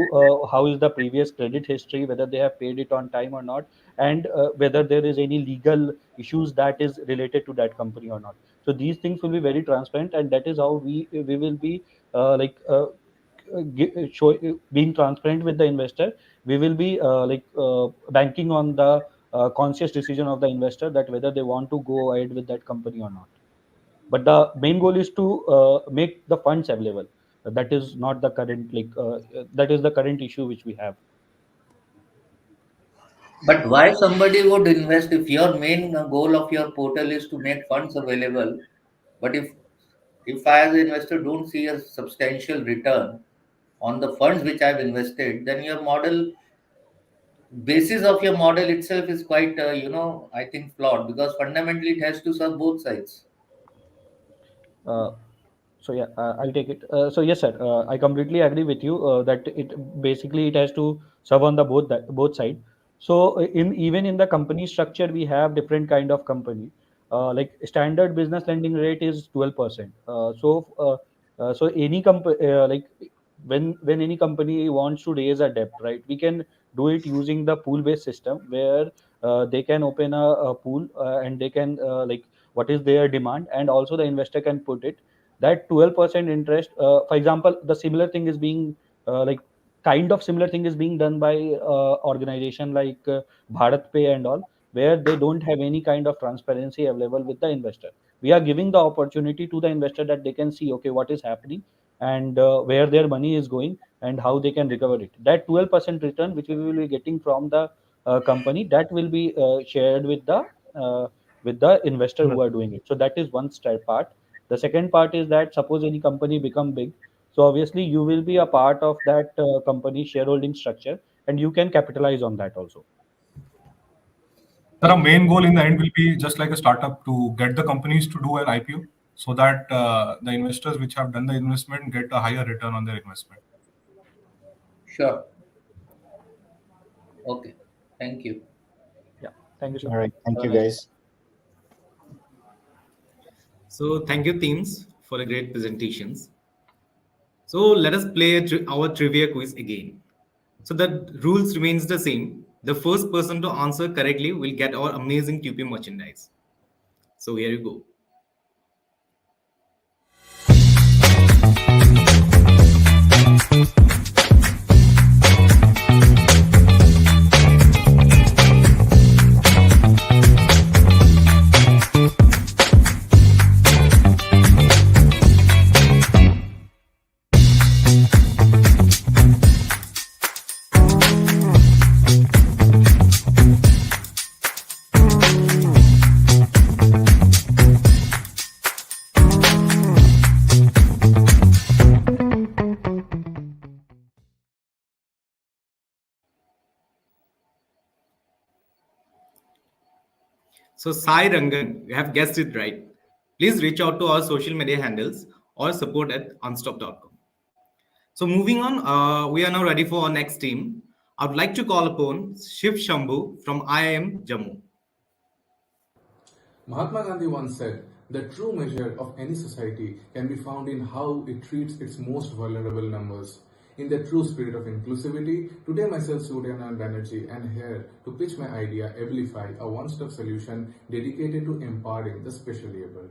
is the previous credit history, whether they have paid it on time or not, and whether there is any legal issues that is related to that company or not. So these things will be very transparent, and that is how we will be being transparent with the investor. We will be banking on the conscious decision of the investor that whether they want to go ahead with that company or not. But the main goal is to make the funds available. That is not the current that is the current issue which we have. But why somebody would invest if your main goal of your portal is to make funds available? But if I as an investor don't see a substantial return on the funds which I've invested, then your model basis of your model itself is quite I think flawed, because fundamentally it has to serve both sides. Uh, so yeah, I'll take it. So yes, sir, I completely agree with you that it basically it has to serve on the both side. So in even in the company structure, we have different kind of company. Like standard business lending rate is 12%. So any company when any company wants to raise a debt, right, we can do it using the pool based system where they can open a pool and they can what is their demand, and also the investor can put it that 12% interest. For example, the similar thing is being like kind of similar thing is being done by organization like Bharat Pay and all, where they don't have any kind of transparency available with the investor. We are giving the opportunity to the investor that they can see, okay, what is happening and where their money is going and how they can recover it. That 12% return which we will be getting from the company, that will be shared uh, with the investor who are doing it. So that is one step part. The second part is that suppose any company become big, so obviously you will be a part of that company shareholding structure, and you can capitalize on that also. Sir, our main goal in the end will be just like a startup to get the companies to do an IPO so that the investors which have done the investment get a higher return on their investment. Sure. Okay. Thank you. Yeah. Thank you, sir. All right. Thank Have you, a nice guys. So thank you, teams, for the great presentations. So let us play our trivia quiz again. So the rules remains the same. The first person to answer correctly will get our amazing T.U.P merchandise. So here you go. So Sai Rangan, you have guessed it right. Please reach out to our social media handles or support at unstop.com. So moving on, we are now ready for our next team. I would like to call upon Shiv Shambhu from IIM Jammu. Mahatma Gandhi once said, the true measure of any society can be found in how it treats its most vulnerable numbers. In the true spirit of inclusivity, today myself Suryanand Banerjee and here to pitch my idea Abilify, a one-stop solution dedicated to empowering the specially abled.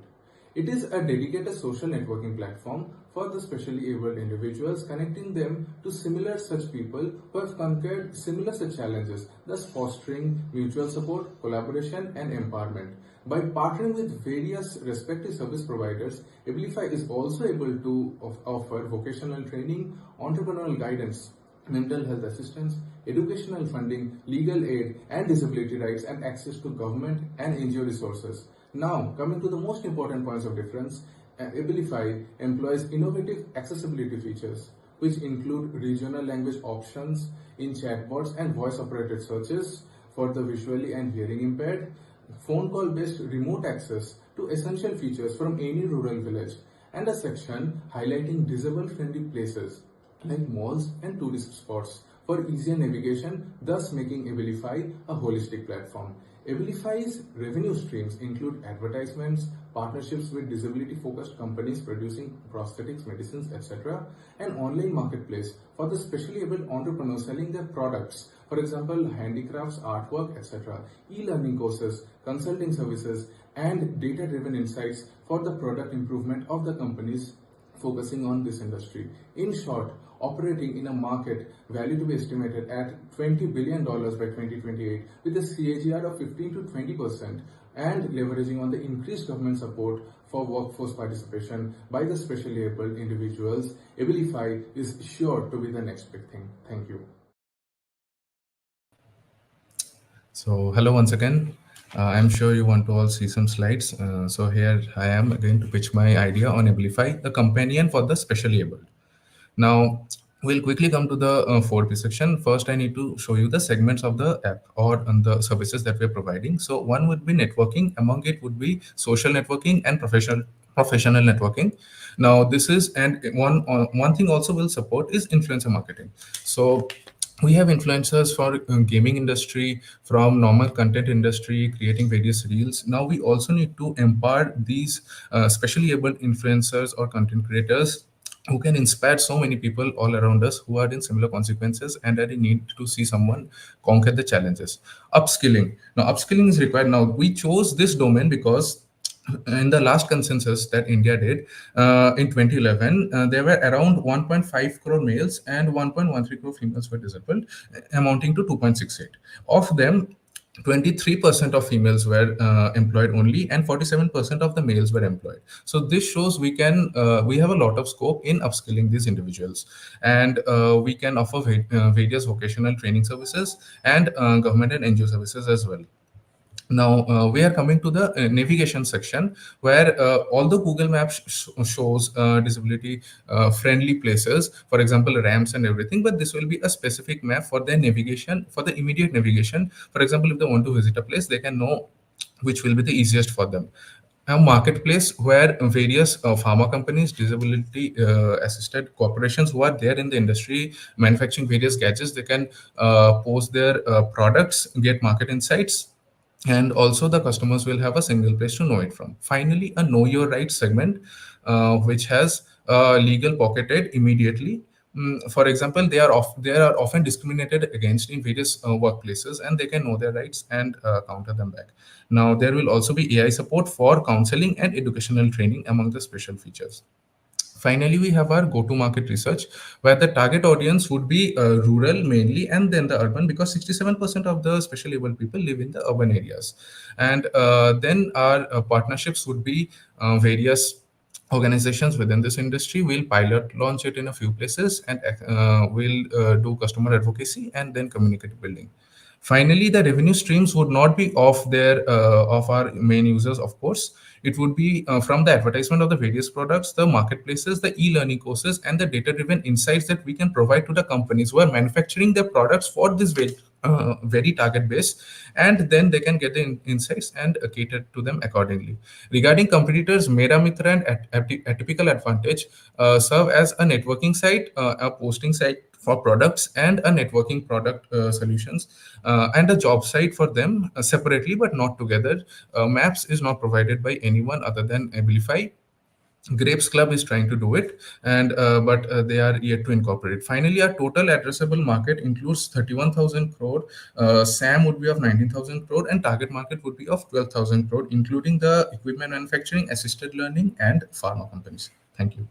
It is a dedicated social networking platform for the specially abled individuals, connecting them to similar such people who have conquered similar such challenges, thus fostering mutual support, collaboration, and empowerment. By partnering with various respective service providers, Abilify is also able to offer vocational training, entrepreneurial guidance, mental health assistance, educational funding, legal aid, and disability rights, and access to government and NGO resources. Now, coming to the most important points of difference, Abilify employs innovative accessibility features, which include regional language options in chatbots and voice-operated searches for the visually and hearing impaired, phone call-based remote access to essential features from any rural village, and a section highlighting disabled-friendly places like malls and tourist spots for easier navigation, thus making Abilify a holistic platform. Abilify's revenue streams include advertisements, partnerships with disability focused companies producing prosthetics, medicines, etc., and online marketplace for the specially able entrepreneurs selling their products, for example, handicrafts, artwork, etc., e learning courses, consulting services, and data driven insights for the product improvement of the companies focusing on this industry. In short, operating in a market valued to be estimated at $20 billion by 2028 with a CAGR of 15 to 20% and leveraging on the increased government support for workforce participation by the specially able individuals, Abilify is sure to be the next big thing. Thank you. So hello once again. I'm sure you want to all see some slides. So here I am going to pitch my idea on Abilify, the companion for the specially abled. Now, we'll quickly come to the 4P section. First, I need to show you the segments of the app or the services that we're providing. So one would be networking. Among it would be social networking and professional networking. Now, this is, and one thing also will support is influencer marketing. So we have influencers for gaming industry, from normal content industry, creating various reels. Now we also need to empower these specially able influencers or content creators who can inspire so many people all around us who are in similar consequences and are in need to see someone conquer the challenges. Upskilling. Now, upskilling is required. Now, we chose this domain because in the last consensus that India did in 2011, there were around 1.5 crore males and 1.13 crore females were disabled, amounting to 2.68. Of them, 23% of females were employed only, and 47% of the males were employed. So this shows we have a lot of scope in upskilling these individuals, and we can offer various vocational training services and government and NGO services as well. Now we are coming to the navigation section, where although Google Maps shows disability friendly places, for example ramps and everything, but this will be a specific map for their navigation, for the immediate navigation. For example, if they want to visit a place, they can know which will be the easiest for them. A marketplace where various pharma companies, disability assisted corporations who are there in the industry manufacturing various gadgets, they can post their products, get market insights, and also the customers will have a single place to know it from. Finally, a know your rights segment, which has legal pocketed immediately. For example, they are often discriminated against in various workplaces, and they can know their rights and counter them back. Now, there will also be AI support for counseling and educational training among the special features. Finally, we have our go-to-market research, where the target audience would be rural mainly, and then the urban, because 67% of the specially able people live in the urban areas. And then our partnerships would be various organizations within this industry. Will pilot launch it in a few places, and will do customer advocacy and then community building. Finally, the revenue streams would not be of our main users, of course. It would be from the advertisement of the various products, the marketplaces, the e-learning courses, and the data-driven insights that we can provide to the companies who are manufacturing their products for this very target base, and then they can get the insights and cater to them accordingly. Regarding competitors, Mera Mitra and Atypical Advantage serve as a networking site, a posting site for products, and a networking product solutions, and a job site for them separately but not together. Maps is not provided by anyone other than Abilify. Grapes Club is trying to do it, and but they are yet to incorporate. Finally, our total addressable market includes 31,000 crore. SAM would be of 19,000 crore, and target market would be of 12,000 crore, including the equipment manufacturing, assisted learning, and pharma companies. Thank you.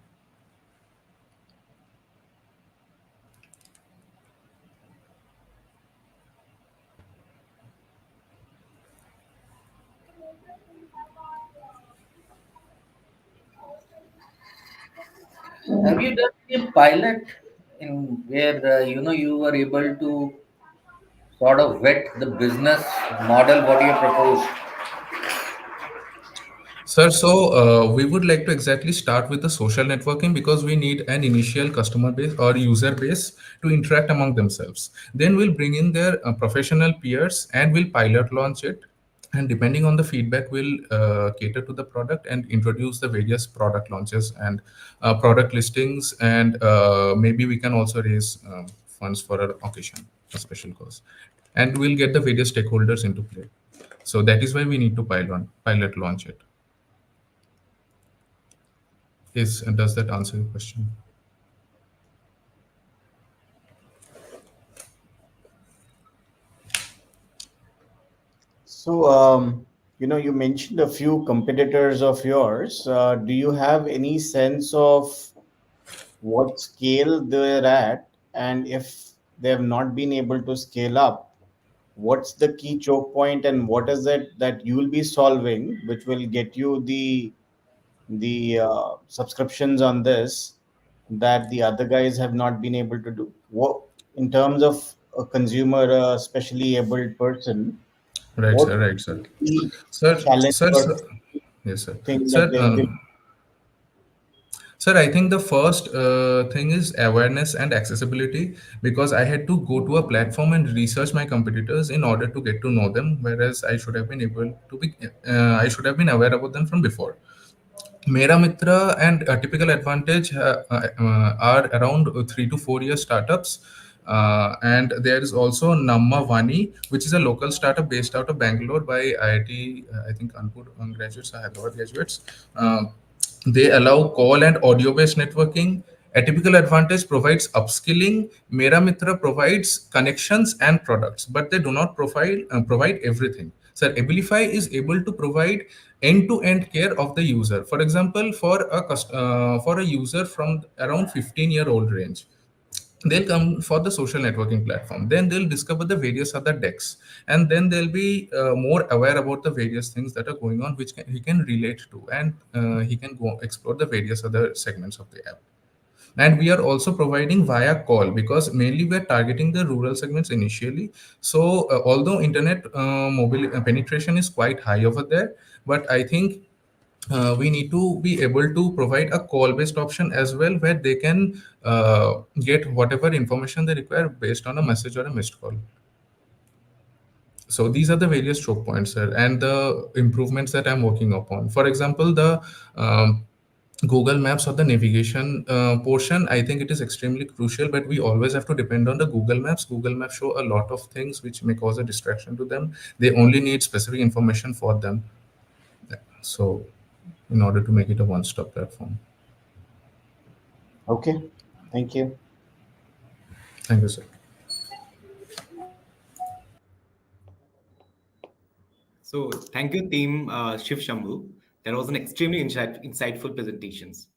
Have you done a pilot in where you were able to sort of vet the business model what you proposed? Sir, so we would like to exactly start with the social networking, because we need an initial customer base or user base to interact among themselves. Then we'll bring in their professional peers and we'll pilot launch it. and depending on the feedback we'll cater to the product and introduce the various product launches and product listings, and maybe we can also raise funds for an occasion, a special cause, and we'll get the various stakeholders into play. So that is why we need to pilot launch it. Is Does that answer your question? So, you mentioned a few competitors of yours. Do you have any sense of what scale they're at? And if they have not been able to scale up, what's the key choke point, and what is it that you will be solving, which will get you the subscriptions on this that the other guys have not been able to do? What, in terms of a consumer, a specially abled person, Right, what sir. Right, sir. the Sir, challenge or sir. Yes, sir. thing that Sir, they feel? Sir, I think the first thing is awareness and accessibility, because I had to go to a platform and research my competitors in order to get to know them, whereas I should have been aware about them from before. Mera Mitra and a typical advantage are around 3 to 4 year startups. And there is also Namma Vani, which is a local startup based out of Bangalore by IIT, I think Kanpur graduates or Hyderabad graduates. They allow call and audio based networking. A typical advantage provides upskilling. Mera Mitra provides connections and products, but they do not provide everything. So Abilify is able to provide end-to-end care of the user. For example, for a user from around 15-year-old range, they'll come for the social networking platform, then they'll discover the various other decks, and then they'll be more aware about the various things that are going on, which he can relate to, and he can go explore the various other segments of the app. And we are also providing via call, because mainly we're targeting the rural segments initially. So although internet mobile penetration is quite high over there, but I think we need to be able to provide a call based option as well, where they can get whatever information they require based on a message or a missed call. So these are the various choke points, sir, and the improvements that I'm working upon. For example, the Google Maps or the navigation portion, I think it is extremely crucial, but we always have to depend on the Google Maps. Google Maps show a lot of things which may cause a distraction to them. They only need specific information for them. So, in order to make it a one-stop platform. Okay, thank you. Thank you, sir. So thank you, team Shiv Shambhu. That was an extremely insightful presentations.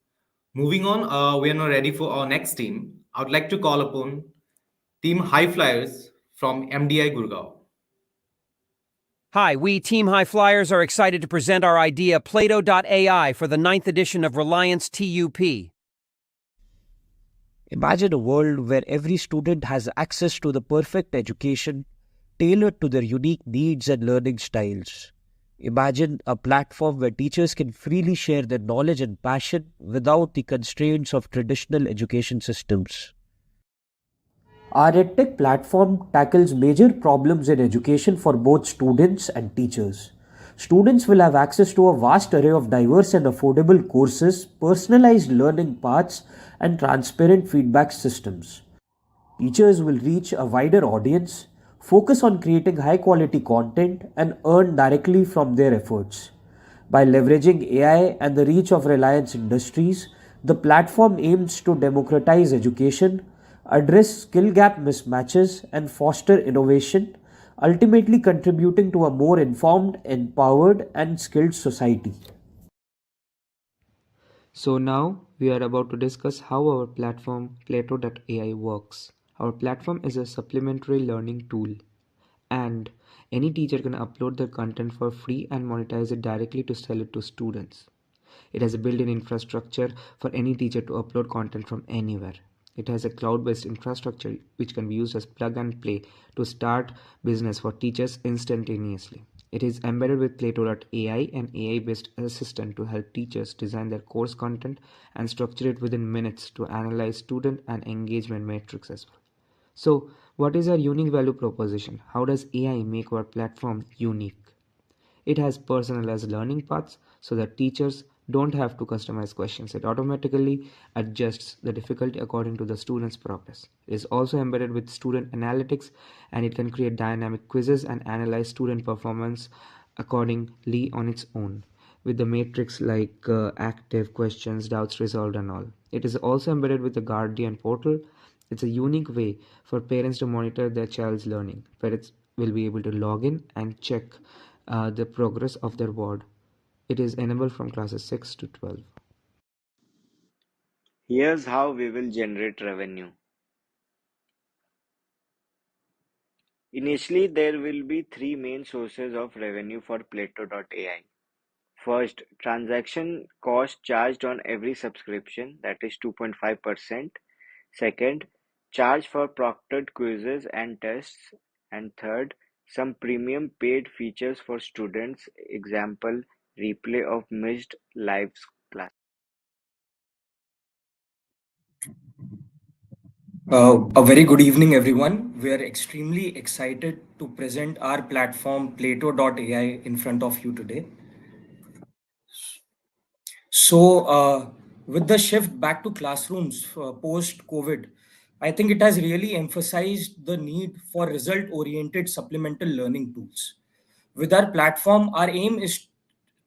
Moving on, we are now ready for our next team. I would like to call upon Team High Flyers from MDI Gurgaon. Hi, we Team High Flyers are excited to present our idea Plato.ai for the 9th edition of Reliance TUP. Imagine a world where every student has access to the perfect education tailored to their unique needs and learning styles. Imagine a platform where teachers can freely share their knowledge and passion without the constraints of traditional education systems. Our EdTech platform tackles major problems in education for both students and teachers. Students will have access to a vast array of diverse and affordable courses, personalized learning paths, and transparent feedback systems. Teachers will reach a wider audience, focus on creating high quality content, and earn directly from their efforts. By leveraging AI and the reach of Reliance Industries, the platform aims to democratize education, address skill gap mismatches, and foster innovation, ultimately contributing to a more informed, empowered, and skilled society. So now we are about to discuss how our platform Plato.ai works. Our platform is a supplementary learning tool, and any teacher can upload their content for free and monetize it directly to sell it to students. It has a built-in infrastructure for any teacher to upload content from anywhere. It has a cloud-based infrastructure which can be used as plug and play to start business for teachers instantaneously. It is embedded with Plato.ai, an AI-based assistant to help teachers design their course content and structure it within minutes to analyze student and engagement metrics as well. So, what is our unique value proposition? How does AI make our platform unique? It has personalized learning paths so that teachers don't have to customize questions. It automatically adjusts the difficulty according to the student's progress. It is also embedded with student analytics, and it can create dynamic quizzes and analyze student performance accordingly on its own, with the matrix like active questions, doubts resolved, and all. It is also embedded with the Guardian portal. It's a unique way for parents to monitor their child's learning. Parents will be able to log in and check the progress of their ward. It is enabled from classes 6 to 12. Here's how we will generate revenue. Initially, there will be three main sources of revenue for Plato.ai. First, transaction cost charged on every subscription, that is 2.5%. Second, charge for proctored quizzes and tests. And third, some premium paid features for students, example, replay of missed live class. A very good evening, everyone. We are extremely excited to present our platform Plato.ai in front of you today. With the shift back to classrooms post COVID, I think it has really emphasized the need for result oriented supplemental learning tools. With our platform, our aim is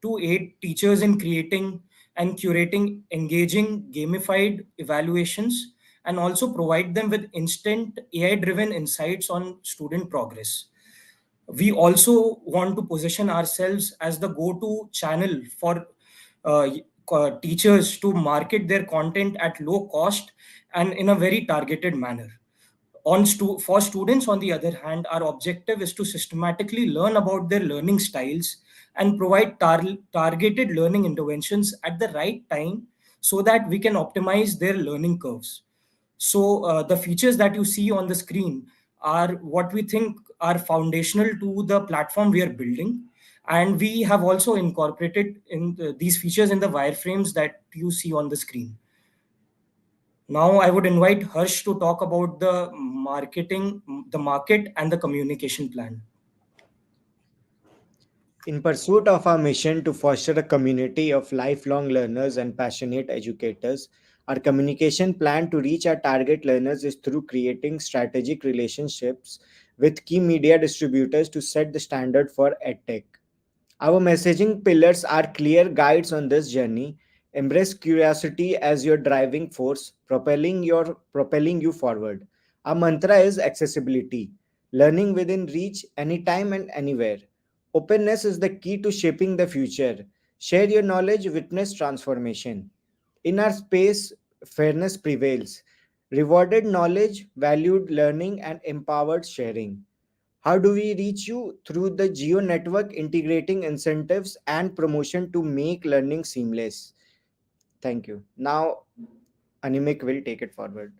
to aid teachers in creating and curating engaging gamified evaluations and also provide them with instant AI driven insights on student progress. We also want to position ourselves as the go-to channel for uh, teachers to market their content at low cost and in a very targeted manner. For students, on the other hand, our objective is to systematically learn about their learning styles and provide targeted learning interventions at the right time so that we can optimize their learning curves. The features that you see on the screen are what we think are foundational to the platform we are building. And we have also incorporated these features in the wireframes that you see on the screen. Now, I would invite Harsh to talk about the marketing, the market, and the communication plan. In pursuit of our mission to foster a community of lifelong learners and passionate educators, our communication plan to reach our target learners is through creating strategic relationships with key media distributors to set the standard for edtech. Our messaging pillars are clear guides on this journey. Embrace curiosity as your driving force, propelling you forward. Our mantra is accessibility, learning within reach anytime and anywhere. Openness is the key to shaping the future. Share your knowledge, witness transformation. In our space, fairness prevails. Rewarded knowledge, valued learning, and empowered sharing. How do we reach you? Through the Geo network, integrating incentives and promotion to make learning seamless. Thank you. Now, Animik will take it forward.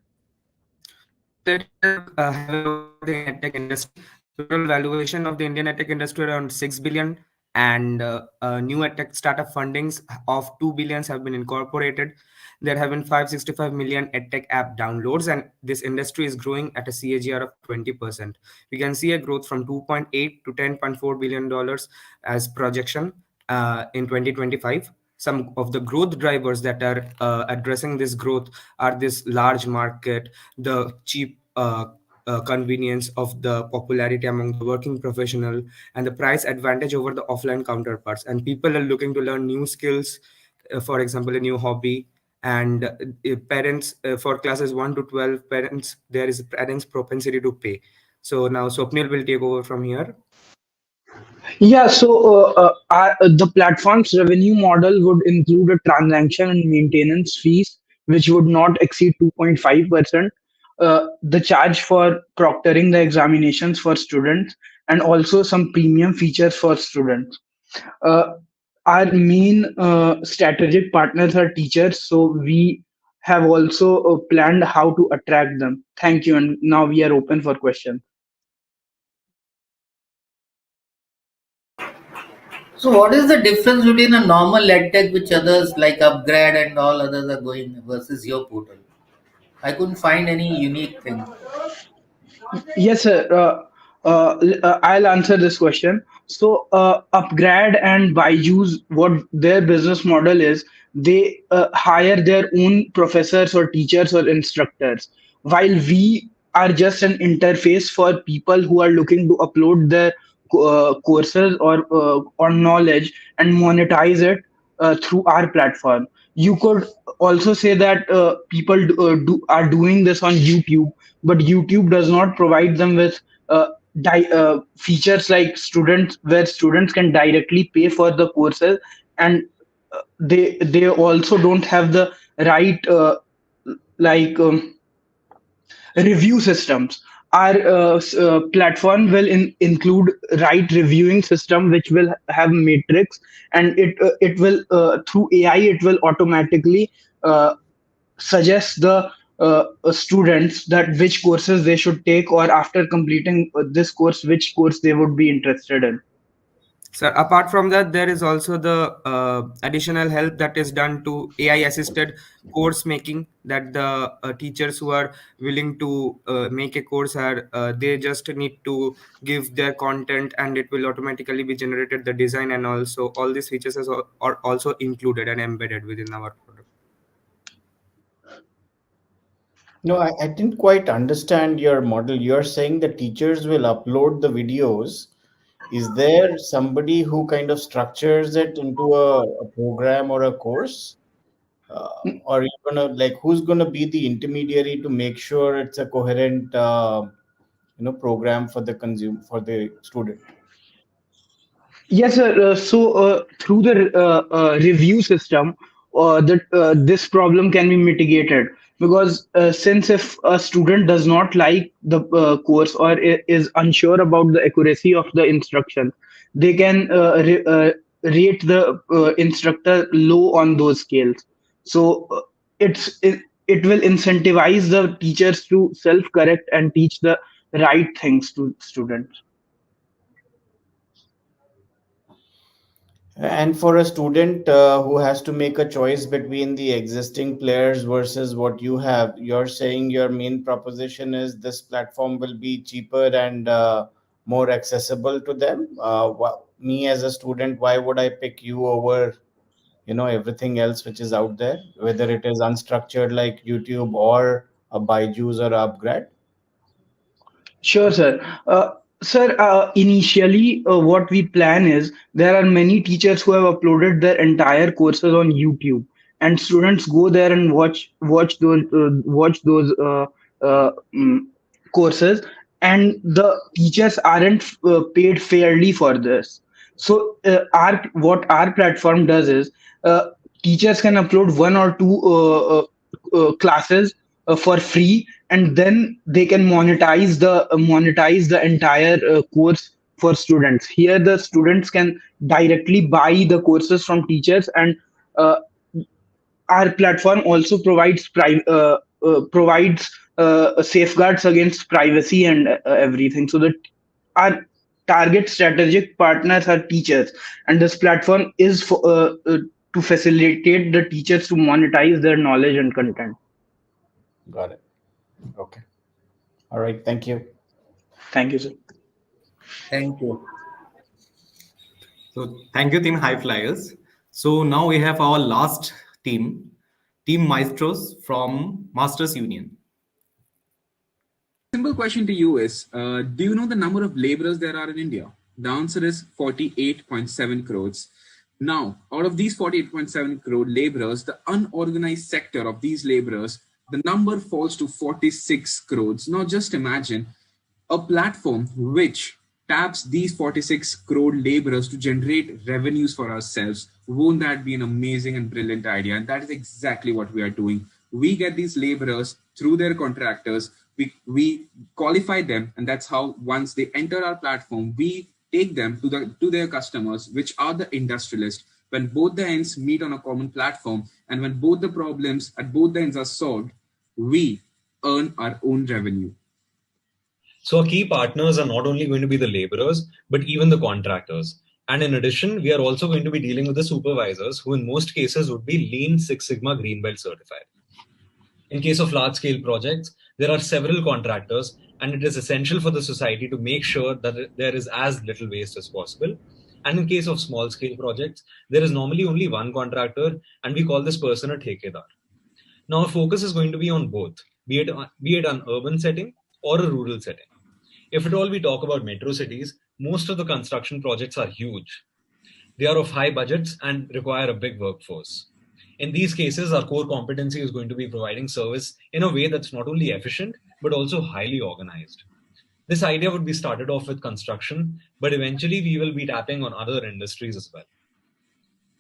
Let us have a look at the Indian edtech industry. The total valuation of the Indian edtech industry around 6 billion, and new edtech startup fundings of 2 billions have been incorporated. There have been 565 million edtech app downloads, and this industry is growing at a CAGR of 20%. We can see a growth from 2.8 to 10.4 billion dollars as projection in 2025. Some of the growth drivers that are addressing this growth are this large market, the cheap convenience of the popularity among the working professional, and the price advantage over the offline counterparts. And people are looking to learn new skills, for example, a new hobby. And parents for classes 1 to 12, parents there is parents propensity to pay. So now Swapnil will take over from here. Yeah, so the platform's revenue model would include a transaction and maintenance fees, which would not exceed 2.5%, the charge for proctoring the examinations for students, and also some premium features for students. Uh, our main strategic partners are teachers, so we have also planned how to attract them. Thank you, and now we are open for questions. So, what is the difference between a normal edtech, which others like Upgrade and all others are going, versus your portal? I couldn't find any unique thing. Yes, sir. I'll answer this question. So Upgrad and Byju's, what their business model is, they hire their own professors or teachers or instructors, while we are just an interface for people who are looking to upload their courses or knowledge and monetize it through our platform. You could also say that are doing this on YouTube, but YouTube does not provide them with features like students, where students can directly pay for the courses, and they also don't have the right like review systems. Our platform will include right reviewing system, which will have matrix, and it will through AI it will automatically uh, suggest the students that which courses they should take, or after completing this course which course they would be interested in. So apart from that, there is also the additional help that is done to AI assisted course making, that the teachers who are willing to make a course are they just need to give their content, and it will automatically be generated the design, and also all these features are also included and embedded within our product. No, I didn't quite understand your model. You're saying the teachers will upload the videos. Is there somebody who kind of structures it into a program or a course? Or you gonna like who's gonna be the intermediary to make sure it's a coherent program for the consumer for the student? Yes, sir. So through the review system, that this problem can be mitigated, because since if a student does not like the course, or is unsure about the accuracy of the instruction, they can rate the instructor low on those scales. So it will incentivize the teachers to self correct and teach the right things to students. And for a student who has to make a choice between the existing players versus what you have, you're saying your main proposition is this platform will be cheaper and more accessible to them. Me as a student, why would I pick you over, everything else which is out there, whether it is unstructured like YouTube or a Byju's or a Upgrad? Sure, sir. Sir, initially, what we plan is there are many teachers who have uploaded their entire courses on YouTube, and students go there and watch those courses, and the teachers aren't paid fairly for this. So, our what our platform does is teachers can upload one or two classes for free, and then they can monetize the entire course for students. Here the students can directly buy the courses from teachers, and uh, our platform also provides safeguards against privacy and everything, so that our target strategic partners are teachers, and this platform is to facilitate the teachers to monetize their knowledge and content. Got it. Okay. All right. Thank you. Thank you, sir. Thank you. So thank you, Team High Flyers. So now we have our last team, Team Maestros from Masters Union. Simple question to you is, do you know the number of laborers there are in India? The answer is 48.7 crores. Now, out of these 48.7 crore laborers, the unorganized sector of these laborers, the number falls to 46 crores. Now, just imagine a platform which taps these 46 crore laborers to generate revenues for ourselves. Won't that be an amazing and brilliant idea? And that is exactly what we are doing. We get these laborers through their contractors, we qualify them, and that's how once they enter our platform, we take them to their customers, which are the industrialists. When both the ends meet on a common platform, and when both the problems at both the ends are solved, we earn our own revenue. So our key partners are not only going to be the laborers, but even the contractors. And in addition, we are also going to be dealing with the supervisors, who in most cases would be Lean Six Sigma Green Belt certified. In case of large-scale projects, there are several contractors, and it is essential for the society to make sure that there is as little waste as possible. And in case of small scale projects, there is normally only one contractor, and we call this person a thekedar. Now, our focus is going to be on both, be it an urban setting or a rural setting. If at all we talk about metro cities, most of the construction projects are huge. They are of high budgets and require a big workforce. In these cases, our core competency is going to be providing service in a way that's not only efficient, but also highly organized. This idea would be started off with construction, but eventually we will be tapping on other industries as well.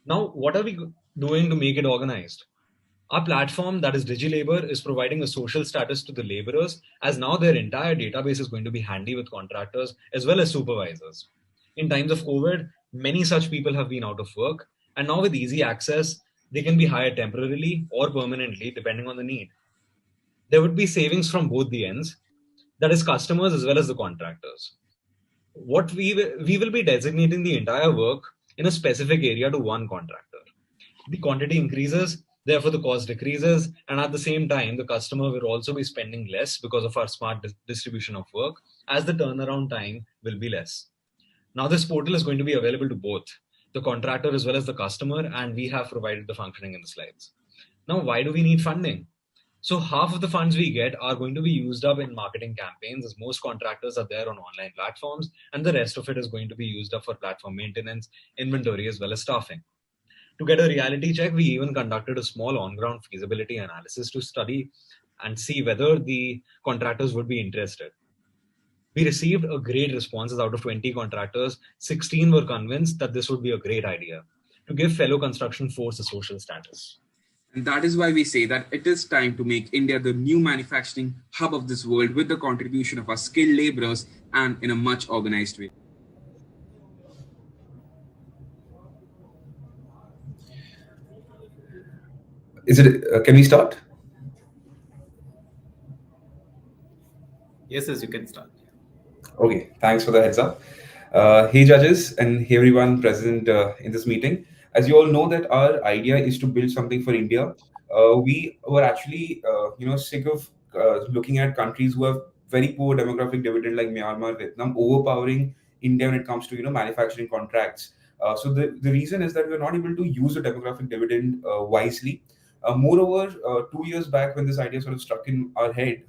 Now, what are we doing to make it organized? Our platform, that is DigiLabor, is providing a social status to the laborers, as now their entire database is going to be handy with contractors as well as supervisors. In times of COVID, many such people have been out of work, and now with easy access, they can be hired temporarily or permanently depending on the need. There would be savings from both the ends, that is, customers as well as the contractors. What we will be designating the entire work in a specific area to one contractor. The quantity increases, therefore the cost decreases, and at the same time, the customer will also be spending less because of our smart distribution of work, as the turnaround time will be less. Now, this portal is going to be available to both the contractor as well as the customer, and we have provided the functioning in the slides. Now, why do we need funding? So half of the funds we get are going to be used up in marketing campaigns, as most contractors are there on online platforms, and the rest of it is going to be used up for platform maintenance, inventory, as well as staffing. To get a reality check, we even conducted a small on-ground feasibility analysis to study and see whether the contractors would be interested. We received a great responses. Out of 20 contractors, 16 were convinced that this would be a great idea to give fellow construction force a social status. And that is why we say that it is time to make India the new manufacturing hub of this world with the contribution of our skilled laborers and in a much organized way. Can we start? Yes, you can start. Okay, thanks for the heads up. Hey judges and hey everyone present in this meeting. As you all know that our idea is to build something for India. We were actually sick of looking at countries who have very poor demographic dividend like Myanmar, Vietnam, overpowering India when it comes to manufacturing contracts. So the reason is that we're not able to use the demographic dividend wisely. Moreover, 2 years back when this idea sort of struck in our head,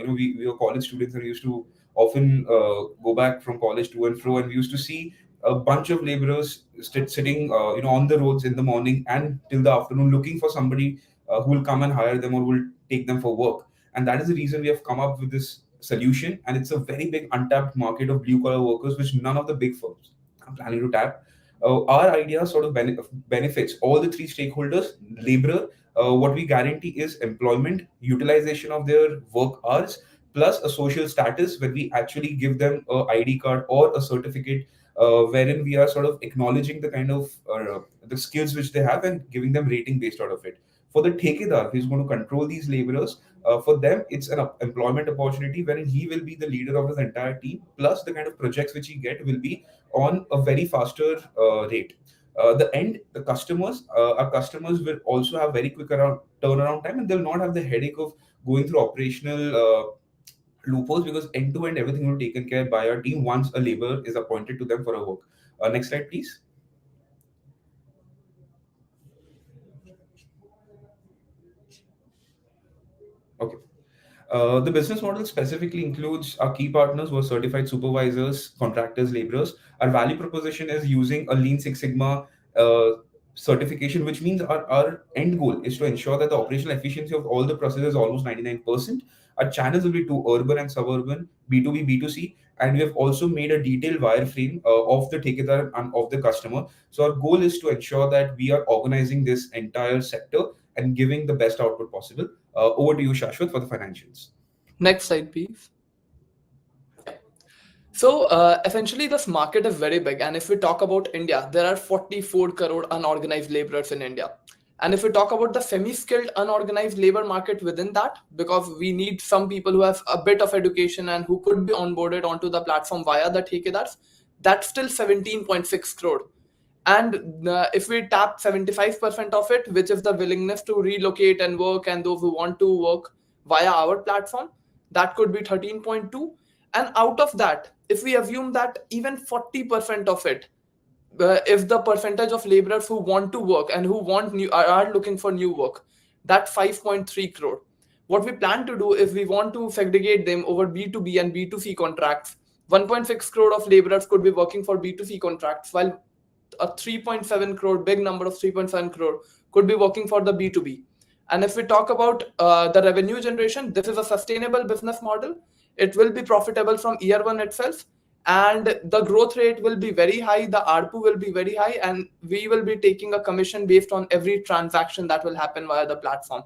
we were college students and we used to often go back from college to and fro, and we used to see a bunch of laborers sitting on the roads in the morning and till the afternoon looking for somebody who will come and hire them or will take them for work. And that is the reason we have come up with this solution, and it's a very big untapped market of blue collar workers which none of the big firms are planning to tap. Our idea sort of benefits all the three stakeholders: laborer. What we guarantee is employment, utilization of their work hours, plus a social status when we actually give them a ID card or a certificate, wherein we are sort of acknowledging the kind of the skills which they have and giving them rating based out of it. For the thekedar who is going to control these laborers, for them it's an employment opportunity wherein he will be the leader of his entire team, plus the kind of projects which he get will be on a very faster rate. The customers, our customers will also have very quick turnaround time, and they'll not have the headache of going through operational loopholes, because end to end everything will be taken care by our team once a labor is appointed to them for a work. Next slide, please. Okay. The business model specifically includes our key partners who are certified supervisors, contractors, laborers. Our value proposition is using a Lean Six Sigma certification, which means our end goal is to ensure that the operational efficiency of all the processes is almost 99%. Our channels will be to urban and suburban, B2B, B2C, and we have also made a detailed wireframe of the takeover and of the customer. So our goal is to ensure that we are organizing this entire sector and giving the best output possible. Over to you, Shashwat, for the financials. Next slide, please. So essentially, this market is very big. And if we talk about India, there are 44 crore unorganized laborers in India. And if we talk about the semi-skilled unorganized labor market within that, because we need some people who have a bit of education and who could be onboarded onto the platform via the thekedars, that's still 17.6 crore. And if we tap 75% of it, which is the willingness to relocate and work, and those who want to work via our platform, that could be 13.2. And out of that, if we assume that even 40% of it, if the percentage of laborers who want to work and who want new are looking for new work, that 5.3 crore, what we plan to do is we want to segregate them over B2B and B2C contracts. 1.6 crore of laborers could be working for B2C contracts, while a 3.7 crore, big number of 3.7 crore, could be working for the B2B. And if we talk about the revenue generation, this is a sustainable business model. It will be profitable from year one itself, and the growth rate will be very high. The ARPU will be very high, and we will be taking a commission based on every transaction that will happen via the platform.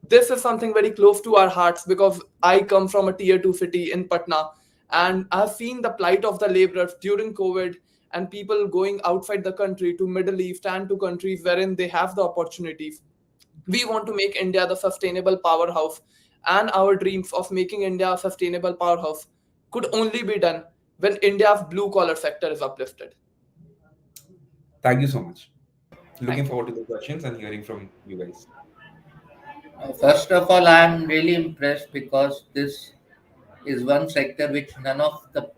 This is something very close to our hearts because I come from a tier 2 city in Patna, and I've seen the plight of the laborers during COVID and people going outside the country to Middle East and to countries wherein they have the opportunities. We want to make India the sustainable powerhouse, and our dreams of making India a sustainable powerhouse could only be done when India's blue collar sector is uplifted. Thank you so much. Looking Thank you. forward to the questions and hearing from you guys. First of all, I am really impressed because this is one sector which none of the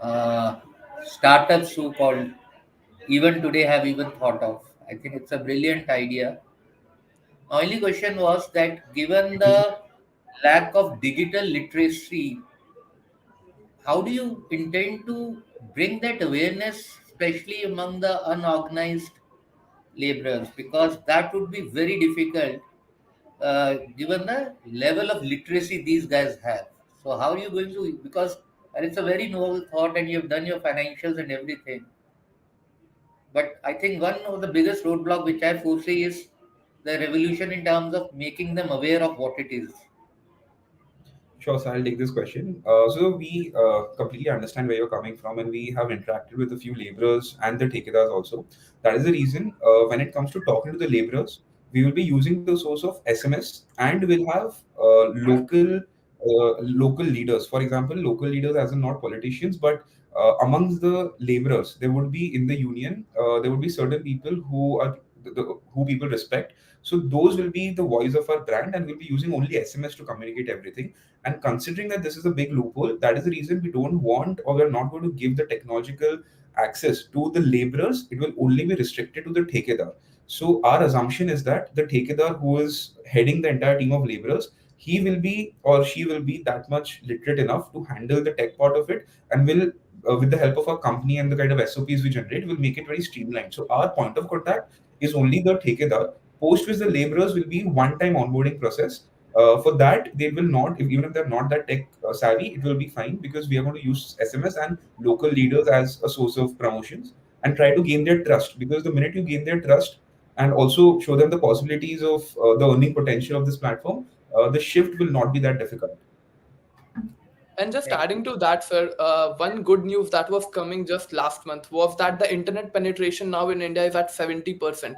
uh, startups, so called, even today have even thought of. I think it's a brilliant idea. My only question was that given the lack of digital literacy, how do you intend to bring that awareness, especially among the unorganized laborers? Because that would be very difficult given the level of literacy these guys have. So, how are you going to? Because and it's a very noble thought, and you've done your financials and everything. But I think one of the biggest roadblock which I foresee is the revolution in terms of making them aware of what it is. Sure, so I'll take this question. So we completely understand where you're coming from, and we have interacted with a few laborers and the ठेकेदार also. That is the reason when it comes to talking to the laborers, we will be using the source of SMS, and we'll have local leaders. For example, local leaders, as in not politicians, but amongst the laborers, there would be in the union, there would be certain people who are who people respect. So those will be the voice of our brand, and we'll be using only SMS to communicate everything. And considering that this is a big loophole, that is the reason we don't want, or we're not going to give the technological access to the laborers. It will only be restricted to the ठेकेदार. So our assumption is that the ठेकेदार who is heading the entire team of laborers, he will be or she will be that much literate enough to handle the tech part of it, and will, with the help of our company and the kind of SOPs we generate, will make it very streamlined. So our point of contact is only the ठेकेदार, post which the laborers will be one-time onboarding process. For that, they will not, even if they're not that tech savvy, it will be fine because we are going to use SMS and local leaders as a source of promotions and try to gain their trust. Because the minute you gain their trust and also show them the possibilities of the earning potential of this platform, the shift will not be that difficult. And just adding to that, sir, one good news that was coming just last month was that the internet penetration now in India is at 70%.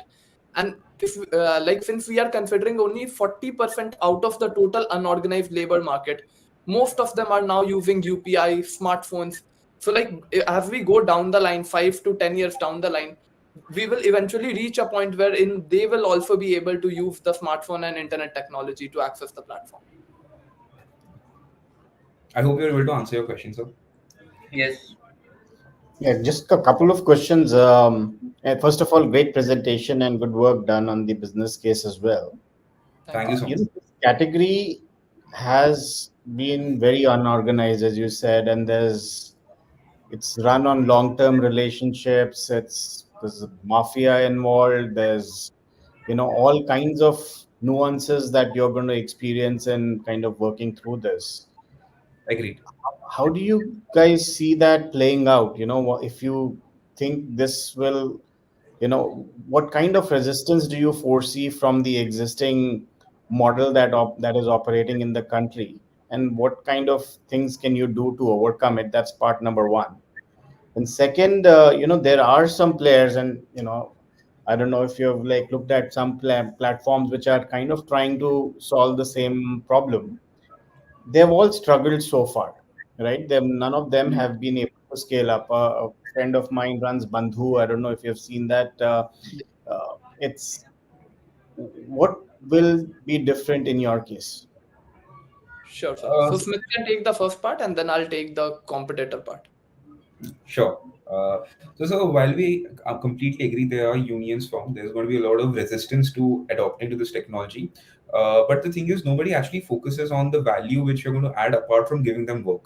And if like since we are considering only 40% out of the total unorganized labor market, most of them are now using UPI smartphones. So like as we go down the line, 5 to 10 years down the line, we will eventually reach a point wherein they will also be able to use the smartphone and internet technology to access the platform. I hope you're able to answer your question, sir. Yes. Yeah, just a couple of questions. And first of all, great presentation and good work done on the business case as well. Thank you so much. This category has been very unorganized, as you said, and it's run on long-term relationships. There's a mafia involved. There's all kinds of nuances that you're going to experience in kind of working through this. Agreed. How do you guys see that playing out? If you think this will, what kind of resistance do you foresee from the existing model that is operating in the country, and what kind of things can you do to overcome it? That's part number one. And second, there are some players, and I don't know if you've like looked at some platforms which are kind of trying to solve the same problem. They've all struggled so far, right? None of them have been able to scale up. A friend of mine runs Bandhu. I don't know if you've seen that. It's what will be different in your case? Sure, sir. Uh, So Smith can take the first part and then I'll take the competitor part. Sure. So while we completely agree there are unions formed, there's going to be a lot of resistance to adopting to this technology. But the thing is, nobody actually focuses on the value which you're going to add apart from giving them work.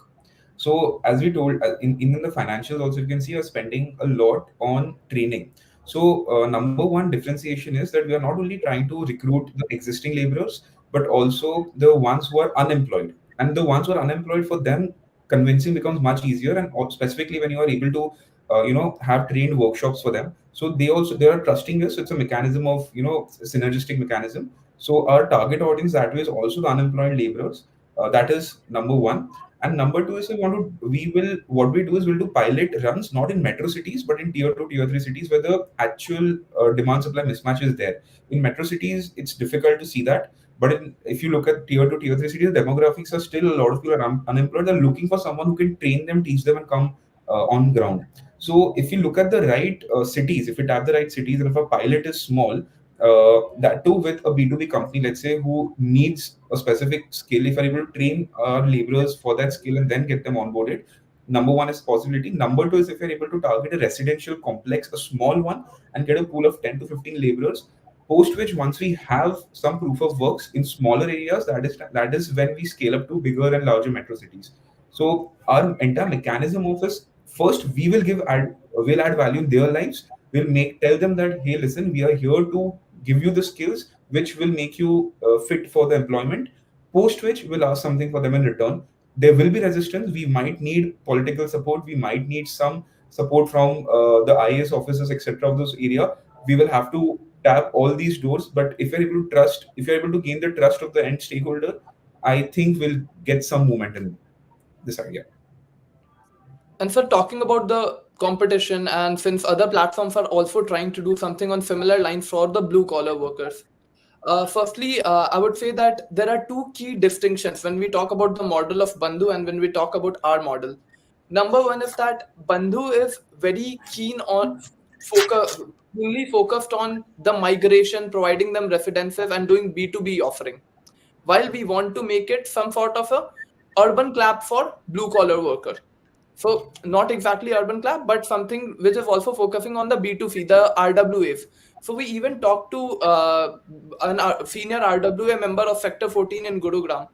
So as we told, in the financials also, you can see are spending a lot on training. So number one differentiation is that we are not only trying to recruit the existing laborers, but also the ones who are unemployed. And the ones who are unemployed, for them convincing becomes much easier, and specifically when you are able to have trained workshops for them, so they are trusting us. It's a mechanism of synergistic mechanism. So our target audience that way is also the unemployed laborers. That is number one. And number two is we will what we do is we'll do pilot runs, not in metro cities but in tier 2 tier 3 cities where the actual demand supply mismatch is there. In metro cities it's difficult to see that, but if you look at tier 2, tier 3 cities, demographics are still a lot of people are unemployed. They're looking for someone who can train them, teach them, and come on ground. So if you look at the right cities, if you tap the right cities, and if a pilot is small, that too with a B2B company, let's say, who needs a specific skill, if you're able to train our laborers for that skill and then get them onboarded, number one is possibility. Number two is if you're able to target a residential complex, a small one, and get a pool of 10 to 15 laborers, post which once we have some proof of works in smaller areas, that is when we scale up to bigger and larger metro cities. So our entire mechanism of is, first we will add value in their lives. We'll tell them that, hey, listen, we are here to give you the skills which will make you fit for the employment, post which we'll ask something for them in return. There will be resistance. We might need political support. We might need some support from the IAS officers, etc. of those area. We will have to tap all these doors. But if you're able to gain the trust of the end stakeholder, I think we'll get some movement in this idea. And for talking about the competition, and since other platforms are also trying to do something on similar lines for the blue collar workers, firstly, I would say that there are two key distinctions when we talk about the model of Bandhu and when we talk about our model. Number one is that Bandhu is very keen on focus, only focused on the migration, providing them residences, and doing B2B offering, while we want to make it some sort of a urban clap for blue collar worker. So not exactly urban clap, but something which is also focusing on the B2C, the RWAs. So we even talked to a senior RWA member of Sector 14 in Gurugram,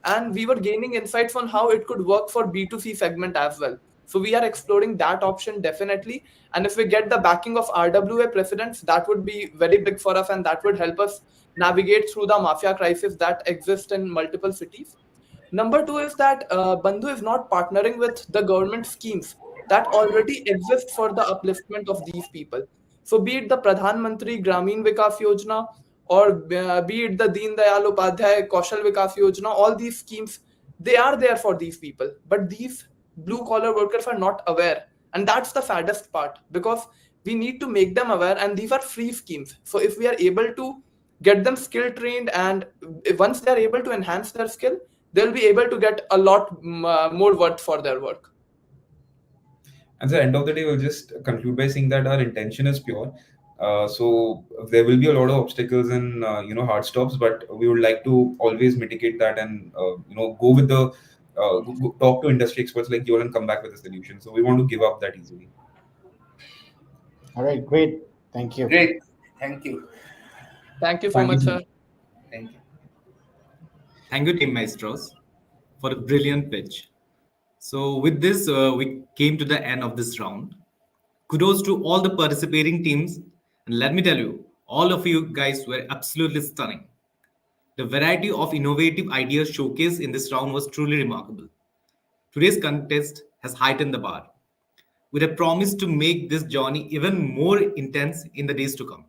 and we were gaining insights on how it could work for B2C segment as well. So we are exploring that option definitely. And if we get the backing of RWA presidents, that would be very big for us, and that would help us navigate through the mafia crisis that exists in multiple cities. Number two is that Bandhu is not partnering with the government schemes that already exist for the upliftment of these people. So, be it the Pradhan Mantri Gramin Vikas Yojana, or be it the Deen Dayal Upadhyay Kaushal Vikas Yojana, all these schemes, they are there for these people. But these blue collar workers are not aware. And that's the saddest part, because we need to make them aware, and these are free schemes. So, if we are able to get them skill trained, and once they are able to enhance their skill, they'll be able to get a lot more worth for their work. At the end of the day, we'll just conclude by saying that our intention is pure. So there will be a lot of obstacles and hard stops, but we would like to always mitigate that and go with the talk to industry experts like you all and come back with a solution. So we want to give up that easily. All right, great. Thank you. Great. Thank you. Thank you so Thank you much, so sir. much. Thank you. Thank you, Team Maestros, for a brilliant pitch. So, with this, we came to the end of this round. Kudos to all the participating teams. And let me tell you, all of you guys were absolutely stunning. The variety of innovative ideas showcased in this round was truly remarkable. Today's contest has heightened the bar, with a promise to make this journey even more intense in the days to come.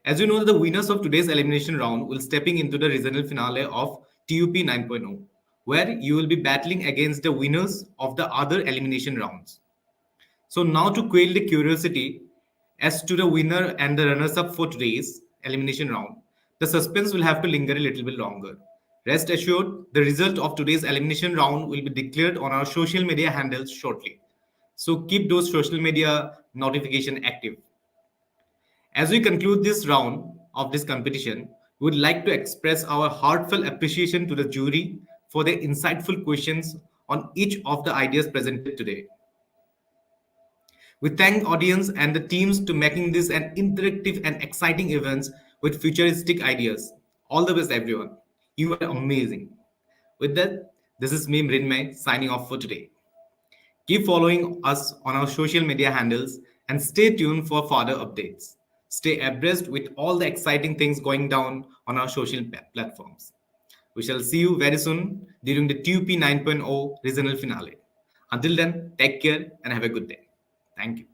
As you know, the winners of today's elimination round will stepping into the regional finale of TUP 9.0, where you will be battling against the winners of the other elimination rounds. So now to quell the curiosity as to the winner and the runners-up for today's elimination round, the suspense will have to linger a little bit longer. Rest assured, the result of today's elimination round will be declared on our social media handles shortly. So keep those social media notification active. As we conclude this round of this competition, we would like to express our heartfelt appreciation to the jury for their insightful questions on each of the ideas presented today. We thank audience and the teams to making this an interactive and exciting events with futuristic ideas. All the best, everyone. You are amazing. With that, this is me, Mrinmay, signing off for today. Keep following us on our social media handles and stay tuned for further updates. Stay abreast with all the exciting things going down on our social platforms. We shall see you very soon during the T.U.P 9.0 regional finale. Until then, take care and have a good day. Thank you.